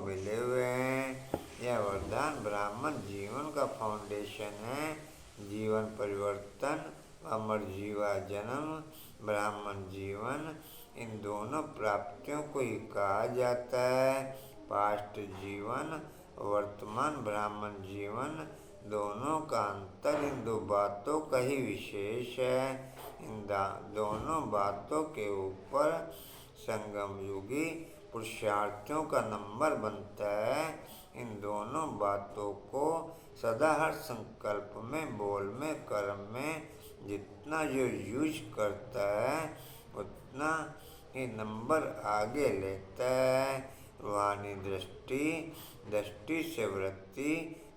मिले हुए हैं। यह वरदान ब्राह्मण जीवन का फाउंडेशन है। जीवन परिवर्तन, अमर जीवा जन्म, ब्राह्मण जीवन, इन दोनों प्राप्तियों को ही कहा जाता है। पास्ट जीवन, वर्तमान ब्राह्मण जीवन, दोनों का अंतर इन दो बातों का ही विशेष है। इन दोनों बातों के ऊपर संगम युगी पुरुषार्थियों का नंबर बनता है। इन दोनों बातों को सदा हर संकल्प में, बोल में, कर्म में जितना जो यूज करता है उतना ही नंबर आगे लेता है। रूहानी दृष्टि, दृष्टि से वृत्ति,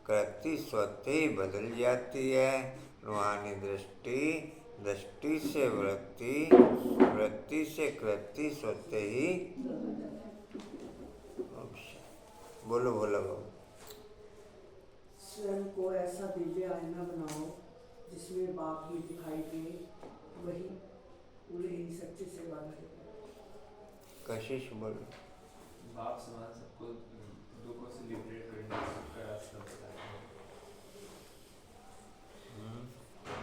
कृति स्वतः ही बदल जाती है। रूहानी दृष्टि, दृष्टि से वृत्ति, वृत्ति से कृति स्वतः ही। बोलो बोलो बोलो। स्वयं को ऐसा दिव्य आईना बनाओ जिसमें बाप ही दिखाई दे, वही पूरे ही सच्चे से वादा है। कशिश बोलो। बाप समान सबको दुखों से लिबरेट करने का रास्ता बताते हैं।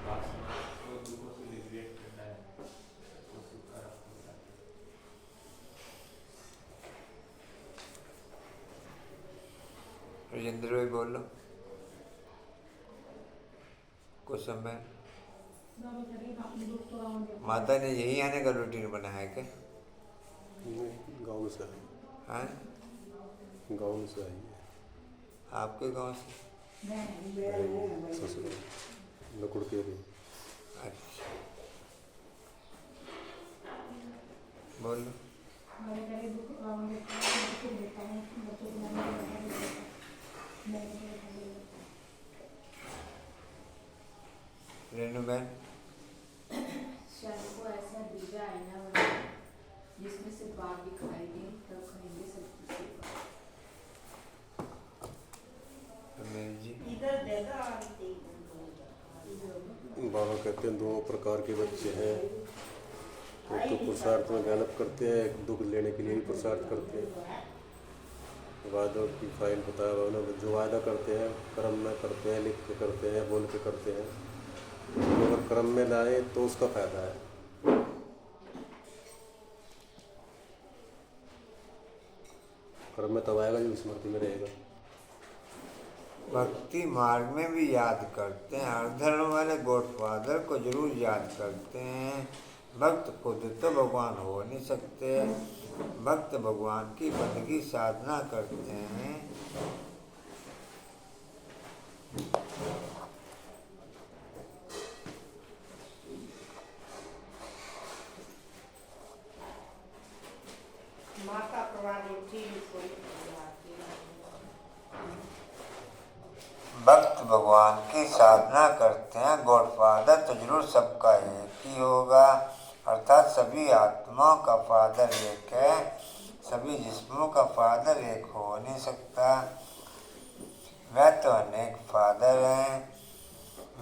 बाप समान सबको दुखों से लिबरेट करना है, तो सुख का रास्ता बताते हैं। राजेंद्र भाई बोलो कुछ समय। माता ने यही आने का रूटीन बनाया है क्या? गाँव से है। हाँ, गाँव से आई है। आपके गांव से? ससुर लकुड़ के भी। अच्छा बोलो। रेनू बहन। स्वयं को ऐसा दिव्य आईना बनाओ जिसमें से बाप दिखाई दे, तब कहेंगे सच्ची सेवा। जी बाबा कहते हैं दो प्रकार के बच्चे हैं, एक तो पुरुषार्थ में मेहनत करते हैं, एक दुख लेने के लिए भी पुरुषार्थ करते हैं। वादों की फाइल बताया उन्होंने, जो वायदा करते हैं कर्म में करते हैं, लिख के करते हैं, बोल के करते हैं, अगर कर्म में लाए तो उसका फायदा है। कर्म में तब आएगा जो स्मृति में रहेगा। भक्ति मार्ग में भी याद करते हैं। हर धर्म वाले गॉडफादर को जरूर याद करते हैं। भक्त खुद तो भगवान हो नहीं सकते, भक्त भगवान की बंदगी साधना करते हैं। माता प्रवादी भक्त भगवान की साधना करते हैं। गॉडफादर तो जरूर सबका एक ही होगा, अर्थात सभी आत्माओं का फादर एक है। सभी जिस्मों का फादर एक हो नहीं सकता। वह तो अनेक फादर हैं।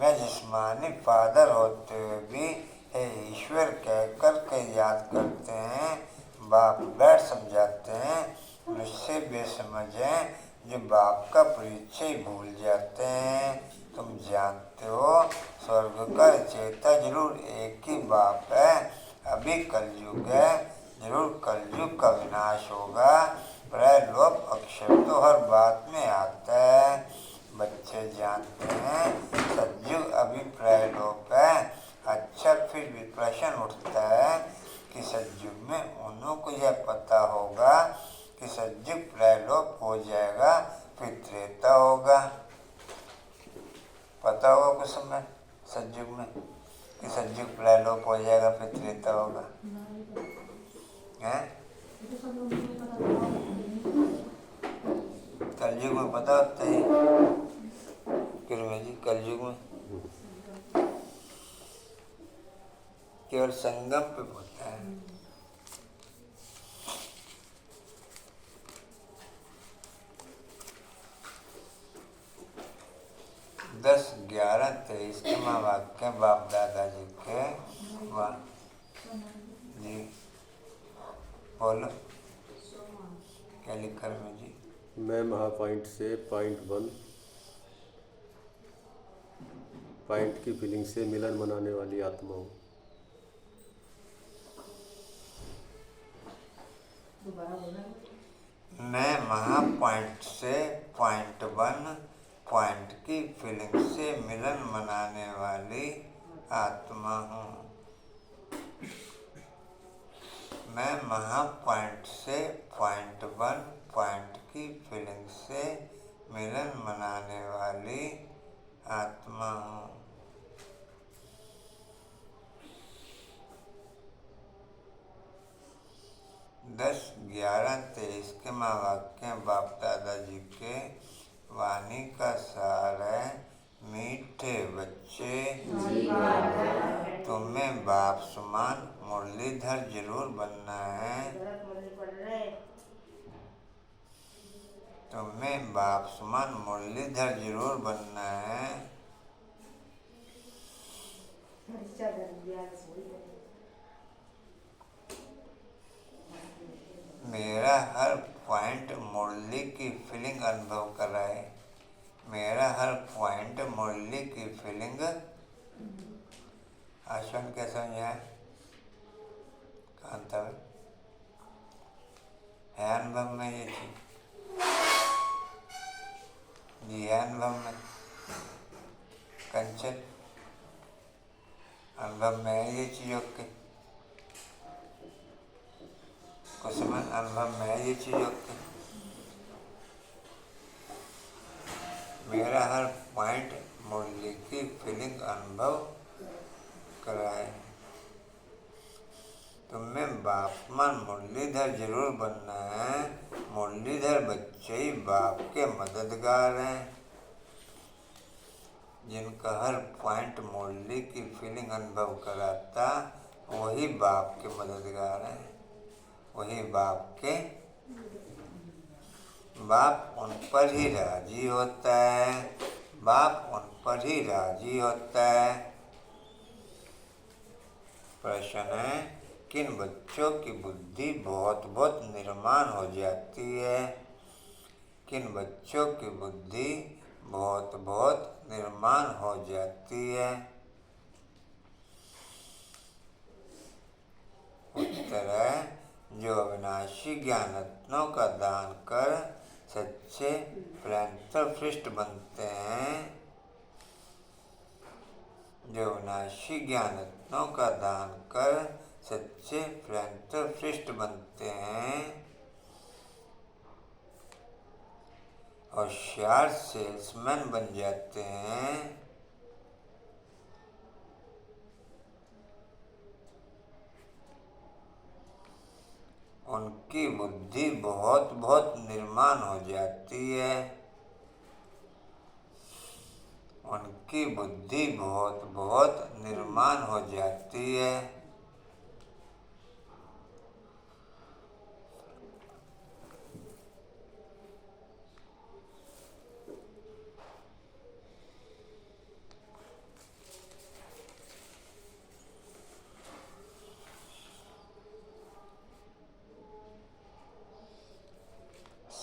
वह जिस्मानी फादर होते हुए भी हे ईश्वर कहकर के याद करते हैं। बाप बैठ समझाते हैं। मुझसे बेसमझ हैं जो बाप का परिचय भूल जाते हैं। तुम जानते हो स्वर्ग का रचयिता जरूर एक ही बाप है। अभी कलयुग है, जरूर कलयुग का विनाश होगा। प्रलोभ अक्षर तो हर बात में आता है। बच्चे जानते हैं सतयुग अभी प्रलोभ है। अच्छा, फिर भी प्रश्न उठता है कि सतयुग में उन्हों को यह पता होगा कि सतयुग प्रलोभ हो जाएगा, फिर त्रेता होगा। पता होगा कुछ समय सतयुग में कि सतयुग प्रलोभ हो जाएगा, फिर त्रेता होगा? हैं? कलयुग में पता होता है जी। कलयुग में केवल संगम पे होता है। 10-11-23 वाक्य बाप दादाजी के। जी बोलो क्या लिखा है जी? मैं महापॉइंट से पॉइंट वन पॉइंट की फीलिंग से मिलन मनाने वाली आत्मा हूँ। मैं महा पॉइंट से पॉइंट वन पॉइंट की फीलिंग से मिलन मनाने वाली आत्मा हूँ। मैं महा पॉइंट से पॉइंट वन पॉइंट की फीलिंग से मिलन मनाने वाली आत्मा हूँ। 10-11-23 के महावाक्य बाप दादाजी के वाणी का सार है। मीठे बच्चे, तुम्हें बाप समान मुरलीधर जरूर बनना है। तुम्हें बाप समान मुरलीधर जरूर बनना है। मेरा हर पॉइंट मुरली की फीलिंग अनुभव कराए। मेरा हर पॉइंट मुरली की फीलिंग आश्वन क्या समझा कांता है अनुभव में ये चीज जी है अनुभव में कंचन अनुभव में है ये चीजों के कुसुमन अनुभव में है ये चीजों के। मेरा हर पॉइंट मुरली की फीलिंग अनुभव कराए। तुम्हें बापमान मुरलीधर जरूर बनना है। मुरलीधर बच्चे ही बाप के मददगार हैं। जिनका हर पॉइंट मुरली की फीलिंग अनुभव कराता वही बाप के मददगार हैं। वही बाप उन पर ही राजी होता है। बाप उन पर ही राजी होता है। प्रश्न है, किन बच्चों की बुद्धि बहुत बहुत निर्माण हो जाती है? किन बच्चों की बुद्धि बहुत बहुत निर्माण हो जाती है? उत्तर है, जो अविनाशी ज्ञान रत्नों का दान कर सच्चे फिलैंथ्रोपिस्ट बनते हैं। जो अविनाशी ज्ञान रत्नों का दान कर सच्चे फिलैंथ्रोपिस्ट बनते हैं। होशियार सेल्समैन बन जाते हैं। उनकी बुद्धि बहुत बहुत निर्माण हो जाती है। उनकी बुद्धि बहुत बहुत निर्माण हो जाती है।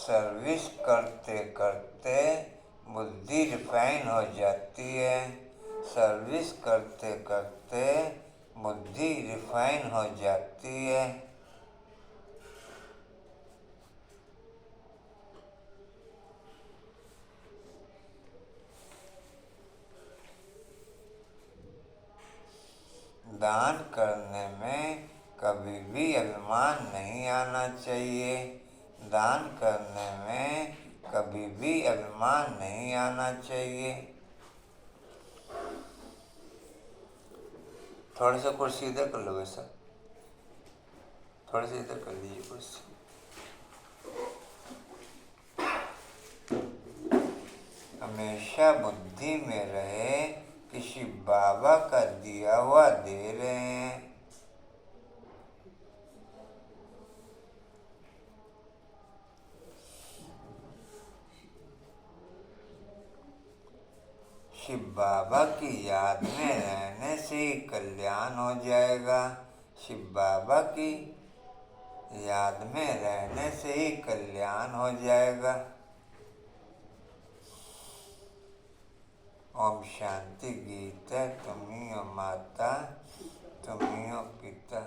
सर्विस करते करते बुद्धि रिफाइन हो जाती है। सर्विस करते करते बुद्धि रिफाइन हो जाती है। दान करने में कभी भी अभिमान नहीं आना चाहिए। दान करने में कभी भी अभिमान नहीं आना चाहिए। थोड़ा सा कुर्सी इधर कर लो, वैसा थोड़ा सा इधर कर लीजिए कुर्सी। हमेशा बुद्धि में रहे किसी बाबा का दिया हुआ दे रहे हैं। शिव बाबा की याद में रहने से ही कल्याण हो जाएगा। शिव बाबा की याद में रहने से ही कल्याण हो जाएगा। ओम शांति गीत है, तुम ही हो माता, तुम ही हो पिता।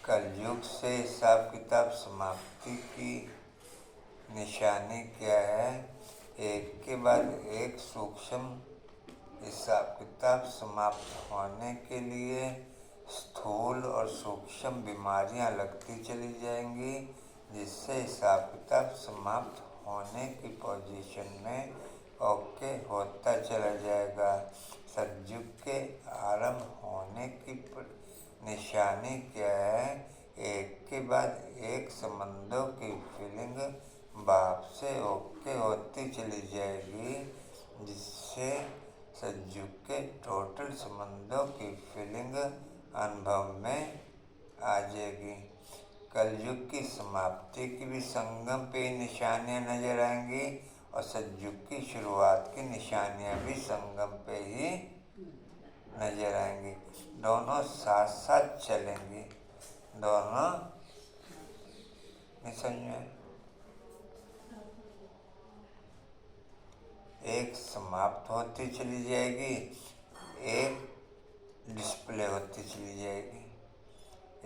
कलयुग से हिसाब किताब समाप्ति की निशानी क्या है? एक के बाद एक सूक्ष्म हिसाब किताब समाप्त होने के लिए स्थूल और सूक्ष्म बीमारियां लगती चली जाएंगी, जिससे हिसाब किताब समाप्त होने की पोजीशन में ओके होता चला जाएगा। सतयुग के आरंभ होने की निशानी क्या है? एक के बाद एक संबंधों की फीलिंग बाप से ओके होती चली जाएगी, जिससे सतयुग के टोटल संबंधों की फीलिंग अनुभव में आ जाएगी। कलयुग की समाप्ति की भी संगम पे निशानियां नजर आएंगी और सतयुग की शुरुआत की निशानियां भी संगम पे ही नजर आएंगी। दोनों साथ साथ चलेंगी, दोनों नहीं समझ में। एक समाप्त होती चली जाएगी, एक डिस्प्ले होती चली जाएगी।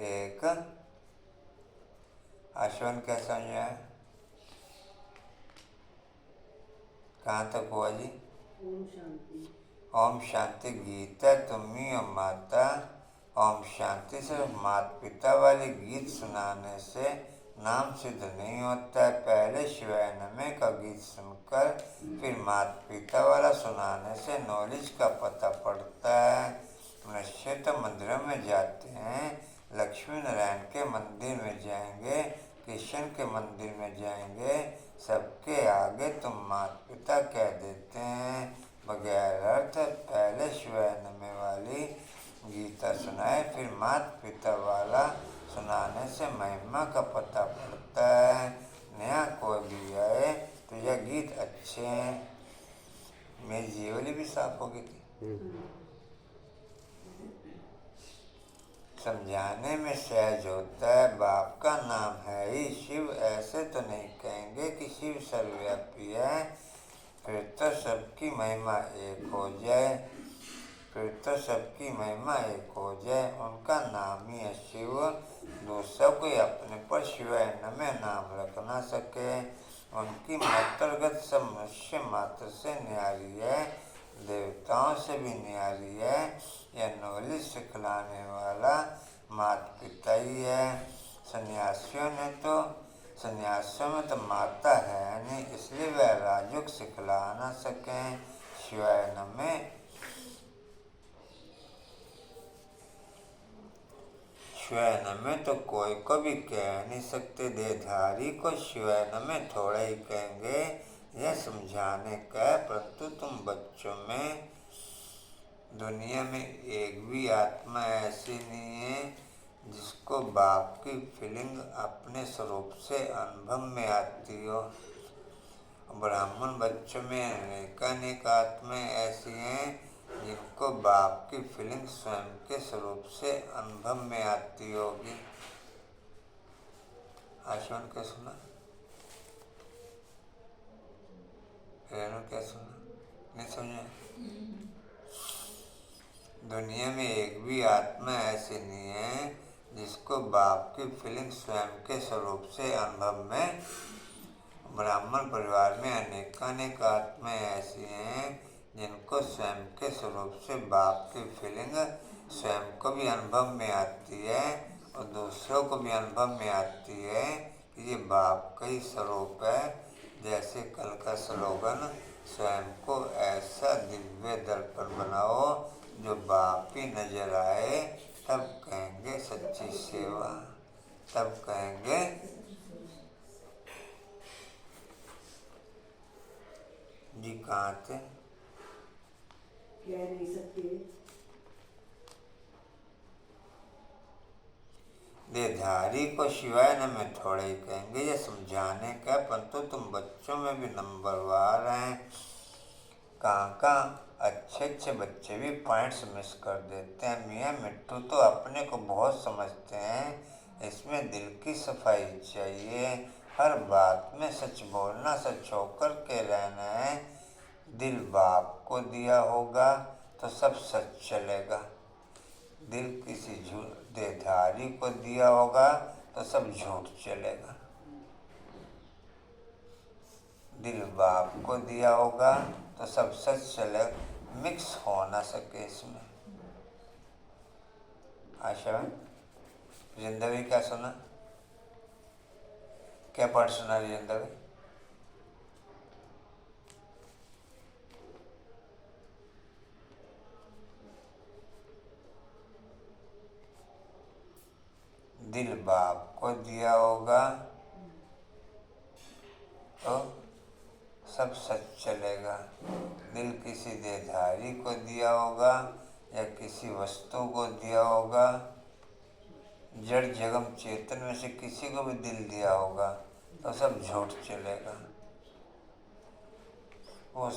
एक आश्वन क्या समझा है? कहाँ तक हुआ जी? ओम शांति। ओम शांति गीता तुम ही हो माता। ओम शांति सिर्फ माता पिता वाले गीत सुनाने से नाम सिद्ध नहीं होता है। पहले शिवाय नमः का गीत सुनकर फिर माता पिता वाला सुनाने से नॉलेज का पता पड़ता है। मनुष्य तो मंदिरों में जाते हैं, लक्ष्मी नारायण के मंदिर में जाएंगे, कृष्ण के मंदिर में जाएंगे, सबके आगे तुम माता पिता कह देते हैं बगैर अर्थ। पहले शिवाय नमः वाली गीता सुनाए, फिर माता पिता वाला सुनाने से महिमा का पता पड़ता है। नया कोई भी आए तो यह गीत अच्छे हैं। मेरी जीवली भी साफ हो गई थी। समझाने में सहज होता है। बाप का नाम है ही शिव, ऐसे तो नहीं कहेंगे कि शिव सर्वव्यापी है, फिर तो सबकी महिमा एक हो जाए, फिर तो सबकी महिमा एक हो जाए। उनका नाम ही है शिव, दूसरा कोई अपने पर शिवाय नमः नाम रख ना सके। उनकी मतरगत सब मनुष्य मात्र से न्यारी है, देवताओं से भी न्यारी है। यह नॉलेज सिखलाने वाला माता पिता ही है। सन्यासियों में तो माता है नहीं, इसलिए वह राजयोग सिखला ना सकें। शिवाय नमः शिवाय नमः तो कोई को भी कह नहीं सकते। देहधारी को शिवाय नमः थोड़ा ही कहेंगे, यह समझाने का है। परंतु तुम बच्चों में दुनिया में एक भी आत्मा ऐसी नहीं है जिसको बाप की फीलिंग अपने स्वरूप से अनुभव में आती हो। ब्राह्मण बच्चों में अनेकानेक आत्माएं ऐसी हैं जिनको बाप की फीलिंग स्वयं के स्वरूप से अनुभव में आती होगी। आश्वन क्या सुना? रेणु क्या सुना? नहीं समझा? दुनिया में एक भी आत्मा ऐसी नहीं है जिसको बाप की फीलिंग स्वयं के स्वरूप से अनुभव में। ब्राह्मण परिवार में अनेकानेक आत्माएं ऐसी हैं जिनको स्वयं के स्वरूप से बाप की फीलिंग स्वयं को भी अनुभव में आती है और दूसरों को भी अनुभव में आती है कि ये बाप का ही स्वरूप है। जैसे कल का स्लोगन, स्वयं को ऐसा दिव्य दर्पण बनाओ जो बाप ही नजर आए, तब कहेंगे सच्ची सेवा, तब कहेंगे जी। कहाँ थे? कह नहीं सकते। देहधारी को शिवाय नमः थोड़े ही कहेंगे, यह समझाने का। परंतु तुम बच्चों में भी नंबरवार हैं। कहाँ अच्छे अच्छे बच्चे भी पॉइंट्स मिस कर देते हैं। मियाँ मिट्टू तो अपने को बहुत समझते हैं, इसमें दिल की सफाई चाहिए, हर बात में सच बोलना, सच होकर के रहना है। दिल बाप को दिया होगा तो सब सच चलेगा, दिल किसी देधारी को दिया होगा तो सब झूठ चलेगा। दिल बाप को दिया होगा तो सब सच चलेगा, मिक्स हो ना सके इसमें। आशा जिंदगी क्या सुना, क्या पढ़ सुना जिंदगी? दिल बाप को दिया होगा तो सब सच चलेगा, दिल किसी देधारी को दिया होगा या किसी वस्तु को दिया होगा, जड़ जगम चेतन में से किसी को भी दिल दिया होगा तो सब झूठ चलेगा। वो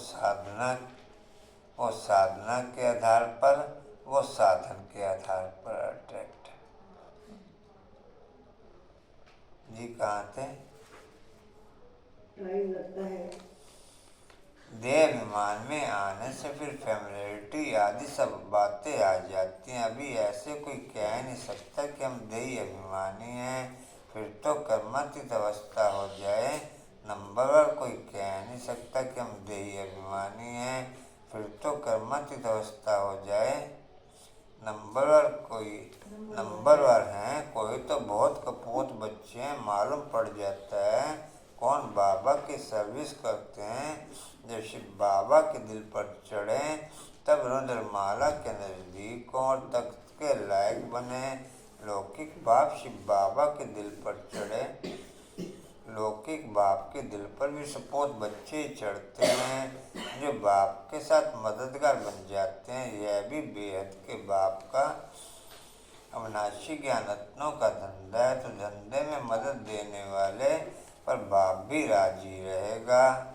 साधना के आधार पर, वो साधन के आधार पर अट्रैक्ट। जी कहाँ थे? टाइम लगता है। देहाभिमान में आने से फिर फैमिलियरिटी आदि सब बातें आ जाती हैं। अभी ऐसे कोई कह नहीं सकता कि हम देही अभिमानी हैं, फिर तो कर्मातीत अवस्था हो जाए। नंबर वन कोई कह नहीं सकता कि हम देही अभिमानी हैं, फिर तो कर्मातीत अवस्था हो जाए। नंबर वन हैं कोई तो बहुत कपूत बच्चे हैं, मालूम पड़ जाता है कौन बाबा की सर्विस करते हैं। जब शिव बाबा के दिल पर चढ़े तब रुद्रमाला के नज़दीक और तख्त के लायक बने। लौकिक बाप शिव बाबा के दिल पर चढ़े, लौकिक बाप के दिल पर भी सपूत बच्चे चढ़ते हैं जो बाप के साथ मददगार बन जाते हैं। यह भी बेहद के बाप का अविनाशी ज्ञानरत्नों का धंधा है, तो धंधे में मदद देने वाले पर बाप भी राजी रहेगा।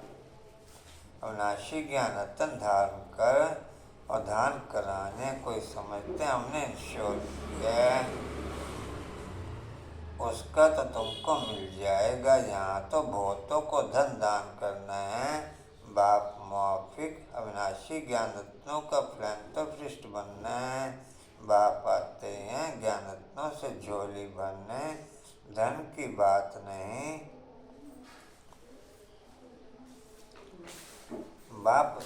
अविनाशी ज्ञानरत्न धारण कर और दान कराने कोई समझते हमने इंश्योर किया, उसका तो तुमको मिल जाएगा। यहाँ तो बहुतों को धन दान करना है, बाप मौफिक अविनाशी ज्ञान रत्नों का फिलैंथ्रोपिस्ट बनना है। बाप आते हैं ज्ञान रत्नों से झोली भरने, धन की बात नहीं। बाप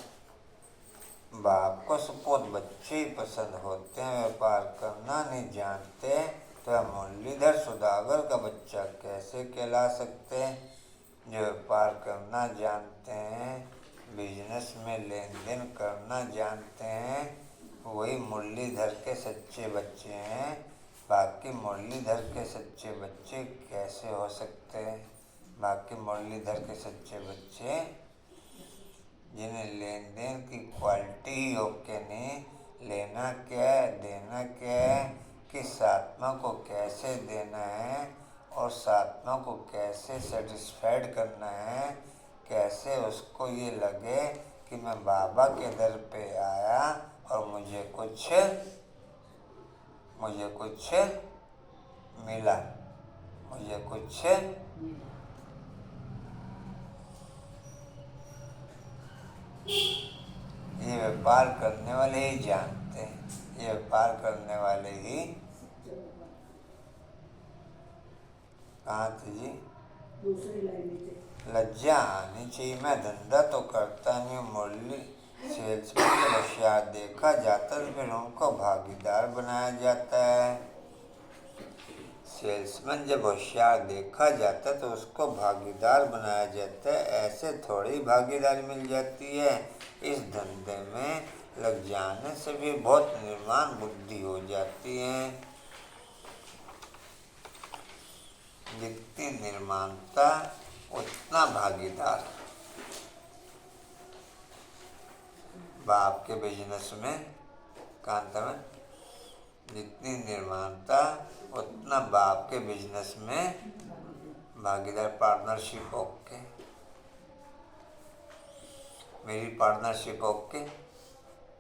को सपूत बच्चे ही पसंद होते हैं, व्यापार करना नहीं जानते तो मुरलीधर सुदागर का बच्चा कैसे कहला सकते हैं। जो व्यापार करना जानते हैं, बिजनेस में लेन देन करना जानते हैं, वही मुरलीधर के सच्चे बच्चे हैं। बाकी मुरलीधर के सच्चे बच्चे कैसे हो सकते हैं? बाकी मुरलीधर के सच्चे बच्चे जिन्हें लेन देन की क्वालिटी ही ओके नहीं, लेना क्या है देना क्या है, किस आत्मा को कैसे देना है और उस आत्मा को कैसे सेटिस्फाइड करना है, कैसे उसको ये लगे कि मैं बाबा के दर पे आया और मुझे कुछ मिला, मुझे कुछ ये व्यापार करने वाले ही जानते हैं, ये व्यापार करने वाले ही। कहाँ थे जी? दूसरी लाइन में थे। लज्जा आनी चाहिए, मैं धंधा तो करता नहीं। मुरली सेल्समैन जब होशियार देखा जाता है तो फिर उनको भागीदार बनाया जाता है। सेल्समैन जब होशियार देखा जाता है तो उसको भागीदार बनाया जाता है। ऐसे थोड़ी भागीदारी मिल जाती है। इस धंधे में लग जाने से भी बहुत निर्माण बुद्धि हो जाती है। जितनी निर्माणता उतना भागीदार। बाप के बिजनेस में कांता में जितनी निर्माणता उतना बाप के बिजनेस में भागीदार। पार्टनरशिप ओके, मेरी पार्टनरशिप ओके,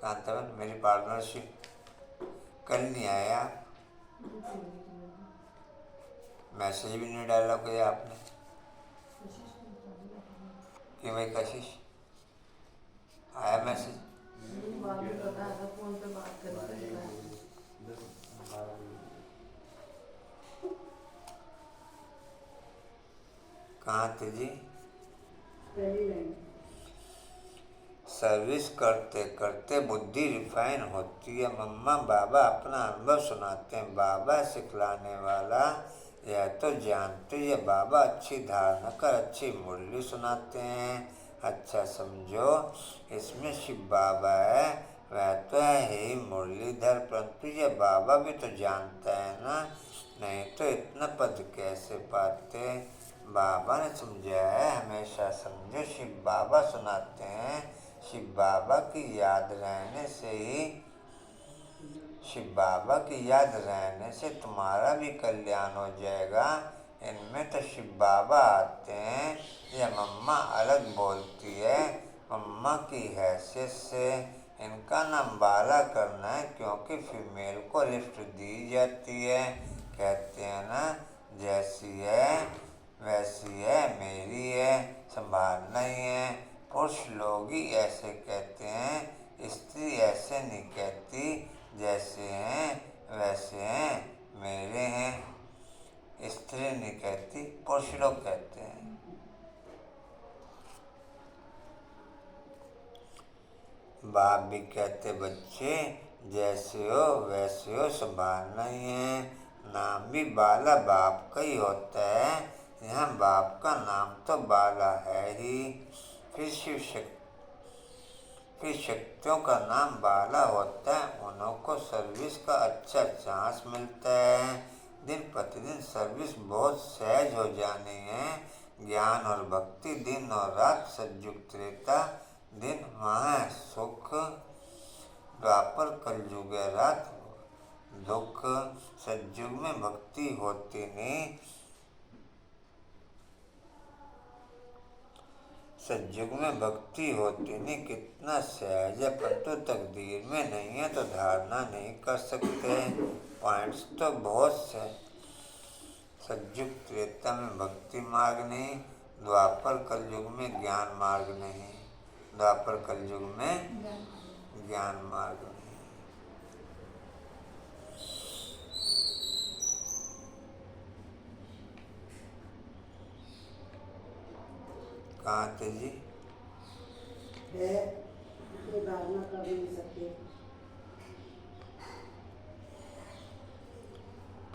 कांतावन मेरी पार्टनरशिप कल नहीं आया, मैसेज भी नहीं डाला कोई आपने कि भाई कशिश आया मैसेज? बाद में बताया था फोन पे बात करते थे। 10-12 कहाँ थे जी? पहली लाइन सर्विस करते करते बुद्धि रिफाइन होती है। मम्मा बाबा अपना अनुभव सुनाते हैं। बाबा सिखलाने वाला यह तो जानते ही है। बाबा अच्छी धारणा कर अच्छी मुरली सुनाते हैं। अच्छा समझो, इसमें शिव बाबा है, वह तो है ही मुरलीधर, परंतु ये बाबा भी तो जानता है ना, नहीं तो इतना पद कैसे पाते। बाबा ने समझाया है, हमेशा समझो शिव बाबा सुनाते हैं। शिव बाबा की याद रहने से ही, शिव बाबा की याद रहने से तुम्हारा भी कल्याण हो जाएगा। इनमें तो शिव बाबा आते हैं। यह मम्मा अलग बोलती है, मम्मा की हैसियत से इनका नाम बाला करना है, क्योंकि फीमेल को लिफ्ट दी जाती है। कहते हैं ना, जैसी है वैसी है, मेरी है, संभालना ही है। पुरुष लोग ही ऐसे कहते हैं, स्त्री ऐसे नहीं कहती, जैसे हैं वैसे हैं, मेरे हैं। स्त्री नहीं कहती, पुरुष लोग कहते हैं। बाप भी कहते, बच्चे जैसे हो वैसे हो, संभालना ही है। नाम भी बाला बाप का ही होता है। यहाँ बाप का नाम तो बाला है ही। फिर शक्तियों का नाम बाला होता है। उन्हों को सर्विस का अच्छा चांस मिलता है। दिन प्रतिदिन सर्विस बहुत सहज हो जानी है। ज्ञान और भक्ति दिन और रात सतयुग त्रेता दिन वहाँ सुख, द्वापर कलयुग रात दुख। सतयुग में भक्ति होती नहीं, सतयुग में भक्ति होती नहीं, कितना सहज है, परंतु तकदीर में नहीं है तो धारणा नहीं कर सकते। पॉइंट्स तो बहुत से। सतयुग त्रेता में भक्ति मार्ग नहीं, द्वापर कलयुग में ज्ञान मार्ग नहीं, द्वापर कलयुग में ज्ञान मार्ग नहीं। कहाँ थे जी? है तो धारणा कर नहीं सकते।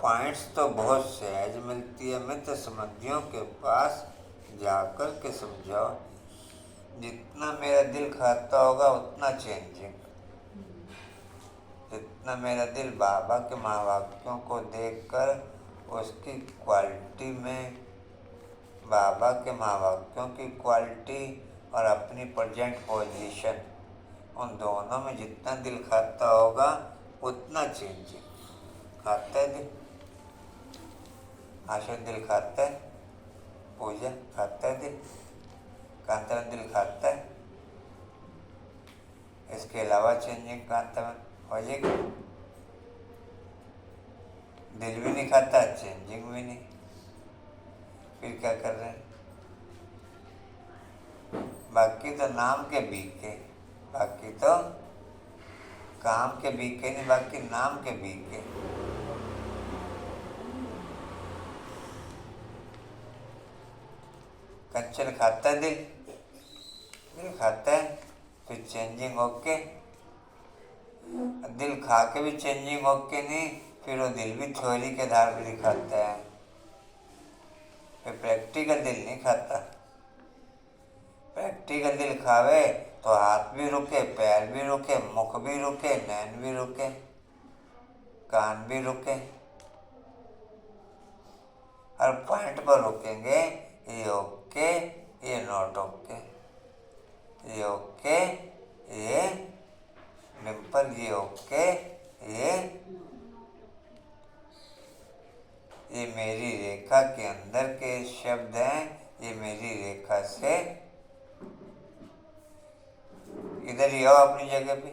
पॉइंट्स तो बहुत सहज मिलती है। मित्र समझियों के पास जाकर के समझाओ, जितना मेरा दिल खाता होगा उतना चेंजिंग। जितना मेरा दिल बाबा के महावाक्यों को देखकर उसकी क्वालिटी में, बाबा के महावाक्यों की क्वालिटी और अपनी प्रेजेंट पोजीशन, उन दोनों में जितना दिल खाता होगा उतना चेंजिंग। खाता है दिल? आशा दिल खाता है? पूजा खाता है दिल? कांतावन दिल खाता है? इसके अलावा चेंजिंग कांतावन हो जाएगी? दिल भी नहीं खाता, चेंजिंग भी नहीं, फिर क्या कर रहे हैं? बाकी तो नाम के बीके, बाकी तो काम के बीके नहीं, बाकी नाम के बीके। कंचन खाता है दिल? दिल खाता है, फिर चेंजिंग ओके। दिल खा के भी चेंजिंग ओके नहीं, फिर वो दिल भी थ्योरी के आधार पर दिखाता है, फिर प्रैक्टिकल दिल नहीं खाता। प्रैक्टिकल दिल खावे तो हाथ भी रुके, पैर भी रुके, मुख भी रुके, नैन भी रुके, कान भी रुके। हर पॉइंट पर रुकेंगे, ये ओके, ये नॉट ओके, ये ओके, ये डिम्पल, ये ओके, ये मेरी रेखा के अंदर के शब्द हैं, ये मेरी रेखा से इधर ही आओ अपनी जगह पे।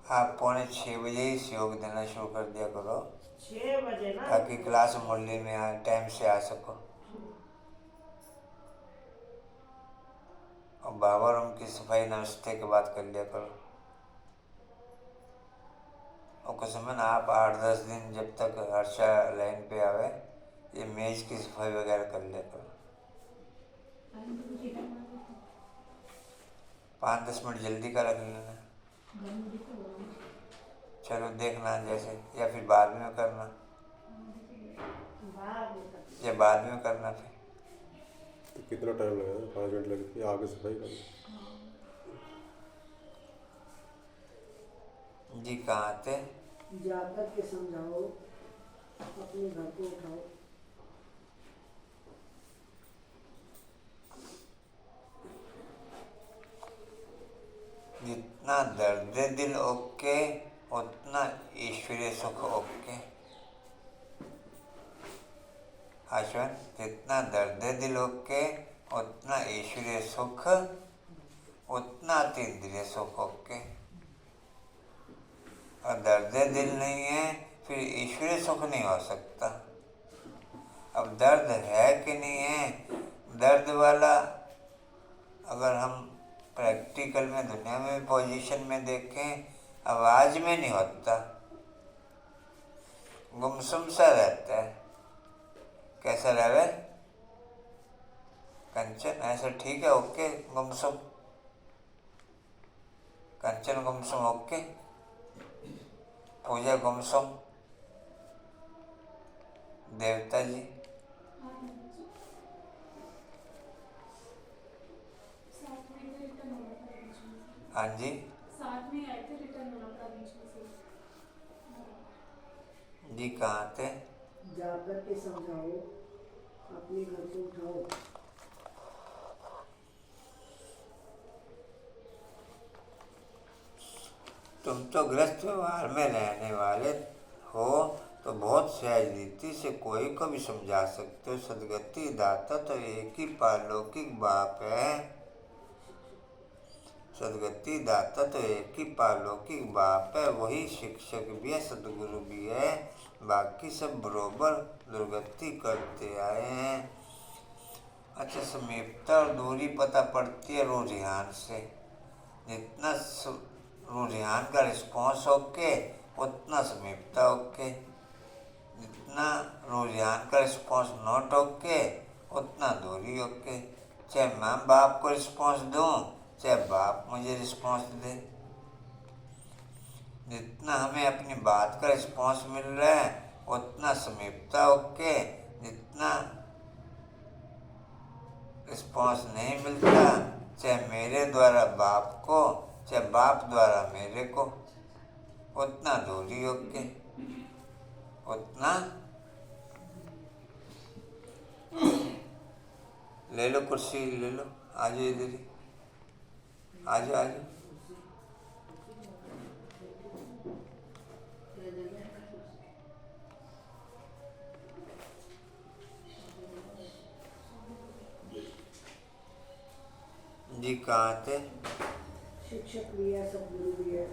आप 5:45 ही योग देना शुरू कर दिया करो 6 बजे ना। ताकि क्लास मुरली में टाइम से आ सको। और बाबा रूम की सफाई नमस्ते के बाद कर लिया करो। और कुछ समय ना आप 8-10 दिन जब तक हर्षा लाइन पे आवे ये मेज की सफाई वगैरह कर लिया करो। 5-10 मिनट जल्दी का रख लेना। चलो देखना जैसे, या फिर बाद में करना, या बाद में करना फिर। तो कितना टाइम लगेगा? 5 मिनट लगती है आगे सफाई करने। जी कहाँ थे? जाकर के समझाओ, अपने घर को उठाओ। जितना दर्द दिल ओके उतना ईश्वरीय सुख ओके। आश्वन, जितना दर्द दिल ओके उतना ईश्वरीय सुख, उतना अतीन्द्रिय सुख ओके। और दर्द दिल नहीं है फिर ईश्वरीय सुख नहीं हो सकता। अब दर्द है कि नहीं है, दर्द वाला अगर हम प्रैक्टिकल में दुनिया में पोजीशन में देखें, आवाज में नहीं होता, गुमसुम सा रहता है। कैसा रहे कंचन? ऐसा ठीक है, ओके गुमसुम, कंचन गुमसुम ओके, पूजा गुमसुम, देवता जी हाँ जी साथ में आए थे, रिटर्न होना था बीच में से। जी कहाँ थे? जाकर के समझाओ, अपने घर को उठाओ। तुम तो ग्रस्त व्यवहार में रहने वाले हो तो बहुत सहज रीति से कोई को भी समझा सकते हो। सदगति दाता तो एक ही पारलौकिक बाप है। सदगति दाता तो एक ही पारलौकिक बाप है, वही शिक्षक भी है, सदगुरु भी है। बाकी सब बरोबर दुर्गति करते आए हैं। अच्छा, समीपता और दूरी पता पड़ती है रुझान से। जितना रुझान का रिस्पॉन्स ओके उतना समीपता ओके, जितना रुझान का रिस्पॉन्स नॉट ओके उतना दूरी ओके। चाहे मैं बाप को रिस्पॉन्स दूँ चाहे बाप मुझे रिस्पॉन्स दे, जितना हमें अपनी बात का रिस्पॉन्स मिल रहा है उतना समीपता ओके। जितना रिस्पॉन्स नहीं मिलता, चाहे मेरे द्वारा बाप को चाहे बाप द्वारा मेरे को, उतना दूरी ओके, उतना ले लो कुर्सी ले लो, आ जाओ इधर ही, आ जाओ आ जाओ। जी कहाँ थे? शिक्षक भी है, सदगुरु भी है।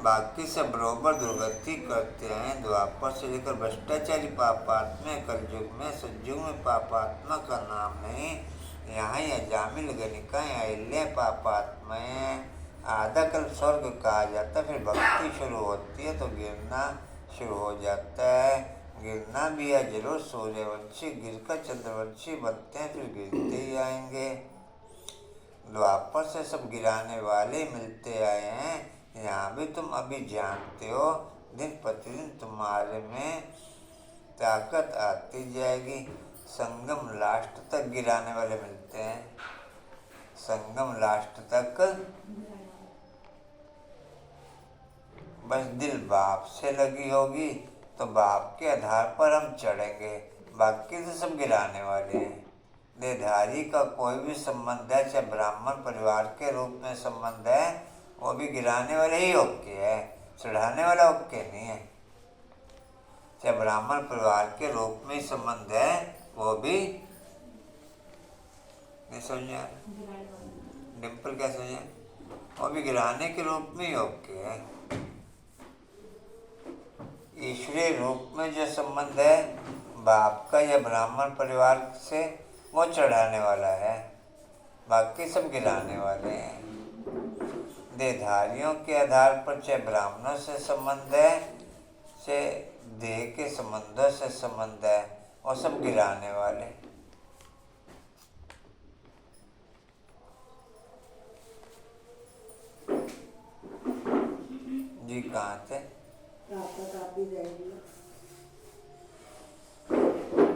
बाकी सब बरोबर दुर्गति करते हैं। द्वापर से लेकर भ्रष्टाचारी पापात्मा, कलयुग में सतयुग में पापात्मा का नाम नहीं। यहाँ ही अजामिल गणिकाएं अहिल्या पापात्मा है। आधा कल स्वर्ग कहा जाता है, फिर भक्ति शुरू होती है तो गिरना शुरू हो जाता है। गिरना भी है जरूर, सूर्यवंशी गिरकर चंद्रवंशी बनते हैं, फिर गिरते ही आएंगे। द्वापर से सब गिराने वाले मिलते आए हैं। यहाँ भी तुम अभी जानते हो, दिन प्रतिदिन तुम्हारे में ताकत आती जाएगी। संगम लास्ट तक गिराने वाले मिलते हैं, संगम लास्ट तक। बस दिल बाप से लगी होगी तो बाप के आधार पर हम चढ़ेंगे, बाकी तो सब गिराने वाले हैं। देहधारी का कोई भी संबंध है, चाहे ब्राह्मण परिवार के रूप में संबंध है, वो भी गिराने वाले ही ओके है, चढ़ाने वाला ओके नहीं है। चाहे ब्राह्मण परिवार के रूप में संबंध है, वो भी नहीं समझा। डिम्पल कैसे हो जाए, वो भी गिराने के रूप में योग के है। ईश्वरीय रूप में जो संबंध है बाप का या ब्राह्मण परिवार से, वो चढ़ाने वाला है, बाकी सब गिराने वाले हैं। देहधारियों के आधार पर चाहे ब्राह्मणों से संबंध है, चाहे देह के संबंधों से संबंध है, वो सब गिराने वाले। जी कहाँ थे?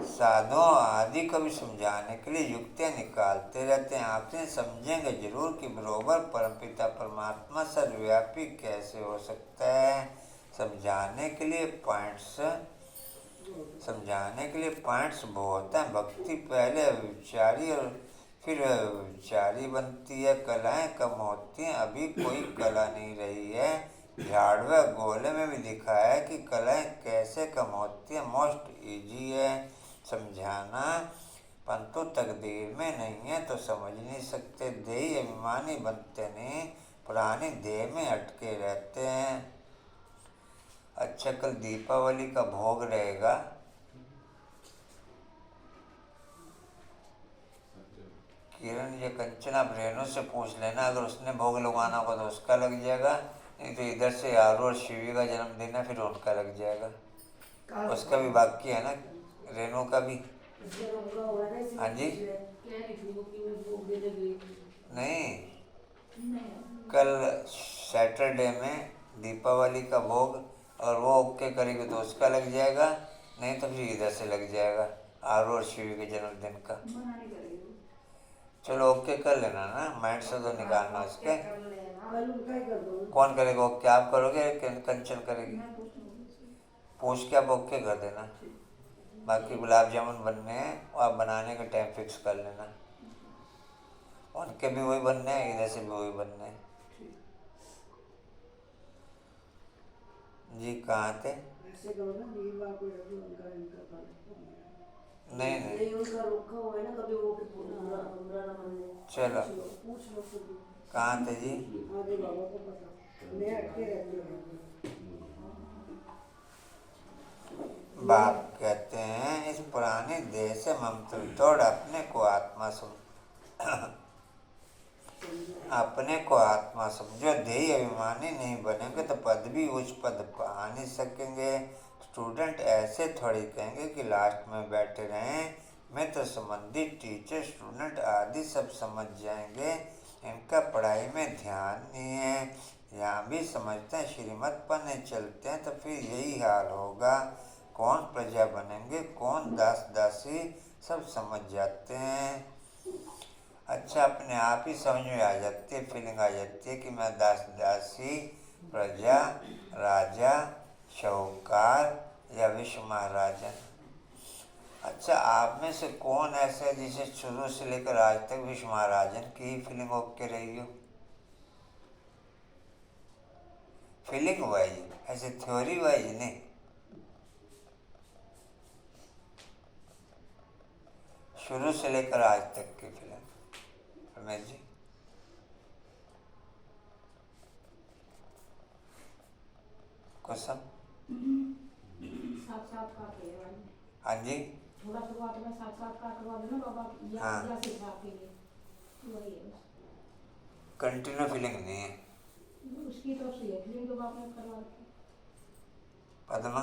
साधुओं आदि को भी समझाने के लिए युक्तियां निकालते रहते हैं। आपसे समझेंगे जरूर कि बरोबर परमपिता परमात्मा सर्वव्यापी कैसे हो सकता है। समझाने के लिए पॉइंट्स बहुत हैं। भक्ति पहले विचारी और फिर विचारी बनती है। कलाएं कम होती हैं, अभी कोई कला नहीं रही है। झाड़वा गोले में भी दिखाया है कि कलाएं कैसे कम होती है। मोस्ट इजी है समझाना, परंतु तकदीर में नहीं है तो समझ नहीं सकते। देही अभिमानी बनते नहीं, पुरानी देह में अटके रहते हैं। अच्छा, कल दीपावली का भोग रहेगा। किरण या कंचना ब्रेनों से पूछ लेना, अगर उसने भोग लगवाना होगा तो उसका लग जाएगा, नहीं तो इधर से यारू और शिवी का जन्मदिन है, फिर उनका लग जाएगा। उसका भी बाकी है ना, रेनू का भी। हाँ जी, नहीं, कल सैटरडे में दीपावली का भोग, और वो ओके करेगी तो उसका लग जाएगा, नहीं तो फिर इधर से लग जाएगा आरू और शिवी के जन्मदिन का। चलो ओके कर लेना ना, माइंड से तो निकालना उसके। कौन करेगा ओके? आप करोगे कंचन करेगी? पूछ के आप ओके कर देना। बाकी गुलाब जामुन बनने हैं, वो आप बनाने का टाइम फिक्स कर लेना। उनके भी वही बनने हैं, इधर से भी वही बनने हैं। जी कहाँ थे? नहीं चलो, कहाँ थे जी? बाप कहते हैं इस पुराने देह से ममता तोड़ अपने को आत्मा समझो। देही अभिमानी नहीं बनेंगे तो पद भी उच्च पद पा नहीं सकेंगे। स्टूडेंट ऐसे थोड़ी कहेंगे कि लास्ट में बैठे रहें, मैं तो संबंधित टीचर स्टूडेंट आदि सब समझ जाएंगे। इनका पढ़ाई में ध्यान नहीं है। यहाँ भी समझते हैं श्रीमत पढ़ने चलते हैं तो फिर यही हाल होगा। कौन प्रजा बनेंगे, कौन दास दासी, सब समझ जाते हैं। अच्छा, अपने आप ही समझ में आ जाती है, फीलिंग आ जाती है कि मैं दास दासी, प्रजा, राजा, शाहूकार या विश्व महाराजन। अच्छा, आप में से कौन ऐसा है जिसे शुरू से लेकर आज तक विश्व महाराजन की ही फीलिंग ओके रही हो? फीलिंग वाइज, ऐसे थ्योरी वाइज नहीं। शुरू से लेकर आज तक की फिल्म। रमेश जी, कुसम। हाँ जी, थोड़ा शुरुआत में साथ करवा देना बाबा, या सिखा के लिए वही है। कंटिन्यू फीलिंग नहीं है उसकी तो सही है, फीलिंग तो बाप ने करवा दी। पद्मा,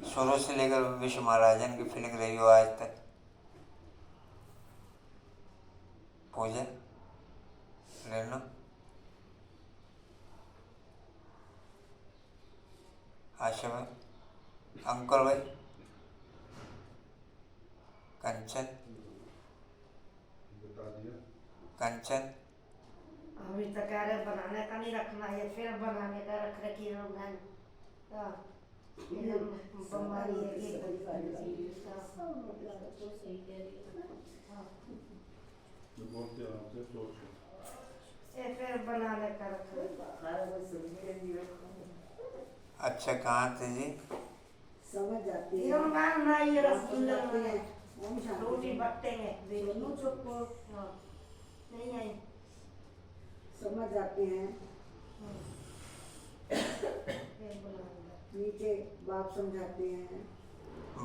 शुरू से लेकर विश्व महाराजन की फीलिंग रही हो आज तक? पूजा, रेनू, आशा भाई, अंकुर भाई, कंचन, अभी तो कह रहे बनाने का नहीं रखना है, फिर बनाने का रख रखी है बम्बारी है फिर बनाने का अच्छा कहाँ थे जी? समझ जाती है। रसगुल्ला रोटी बट्टे में नहीं आई। समझ जाते हैं। फिर बुलाऊंगा। नीचे बाप समझाते हैं।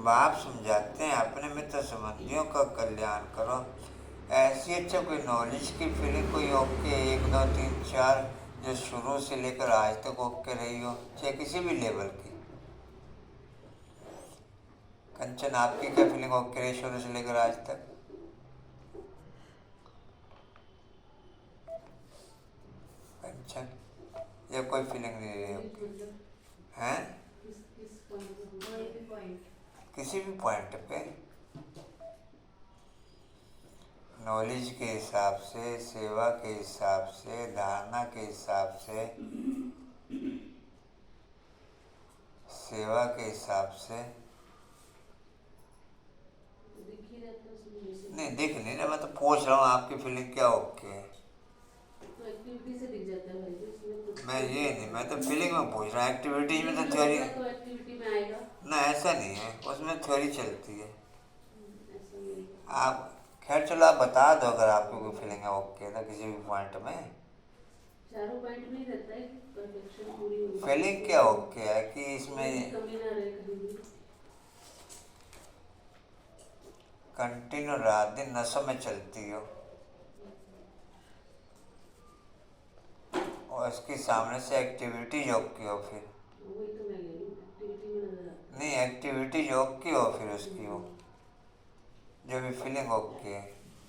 बाप समझाते हैं अपने मित्र संबंधियों का कल्याण करो। ऐसी अच्छा कोई नॉलेज की फीलिंग कोई ओके 1 2 3 4 जो शुरू से लेकर आज तक ओके रही हो, चाहे किसी भी लेवल की। कंचन आपकी क्या फीलिंग ओके रही शुरू से लेकर आज तक? कंचन ये कोई फीलिंग नहीं रही ओके हैं कोई भी पॉइंट किसी भी पॉइंट पे? नॉलेज के हिसाब से, सेवा के हिसाब से, धारणा के हिसाब से, सेवा के हिसाब से दिख ही रहता है उसमें जैसे नहीं दिख नहीं रहा। मैं तो पूछ रहा हूँ आपकी फीलिंग क्या ओके है। तो एक्टिविटी से दिख जाता है भाई जी, उसमें तो मैं ये नहीं, मैं तो फीलिंग में पूछ रहा हूँ। एक्टिविटीज में तो थ्योरी तो एक्टिविटी में आएगा। ना, ऐसा नहीं है, उसमें थ्योरी चलती है। ऐसा नहीं आप खैर चलो आप बता दो अगर आपको कोई फीलिंग है ओके तो किसी भी पॉइंट में। चारों पॉइंट में ही रहता है कि परफेक्शन पूरी होगी। फीलिंग क्या ओके है कि कोई इसमें कमी ना रहे कहीं भी। कंटिन्यू रात दिन नशों में चलती हो और इसके सामने से एक्टिविटी जॉब की हो फिर वही तो मैं ले रही हूँ, एक्टिविटी में नजर आता नहीं, एक्टिविटी जॉब की हो फिर उसकी हो जो भी फीलिंग ओके है। है।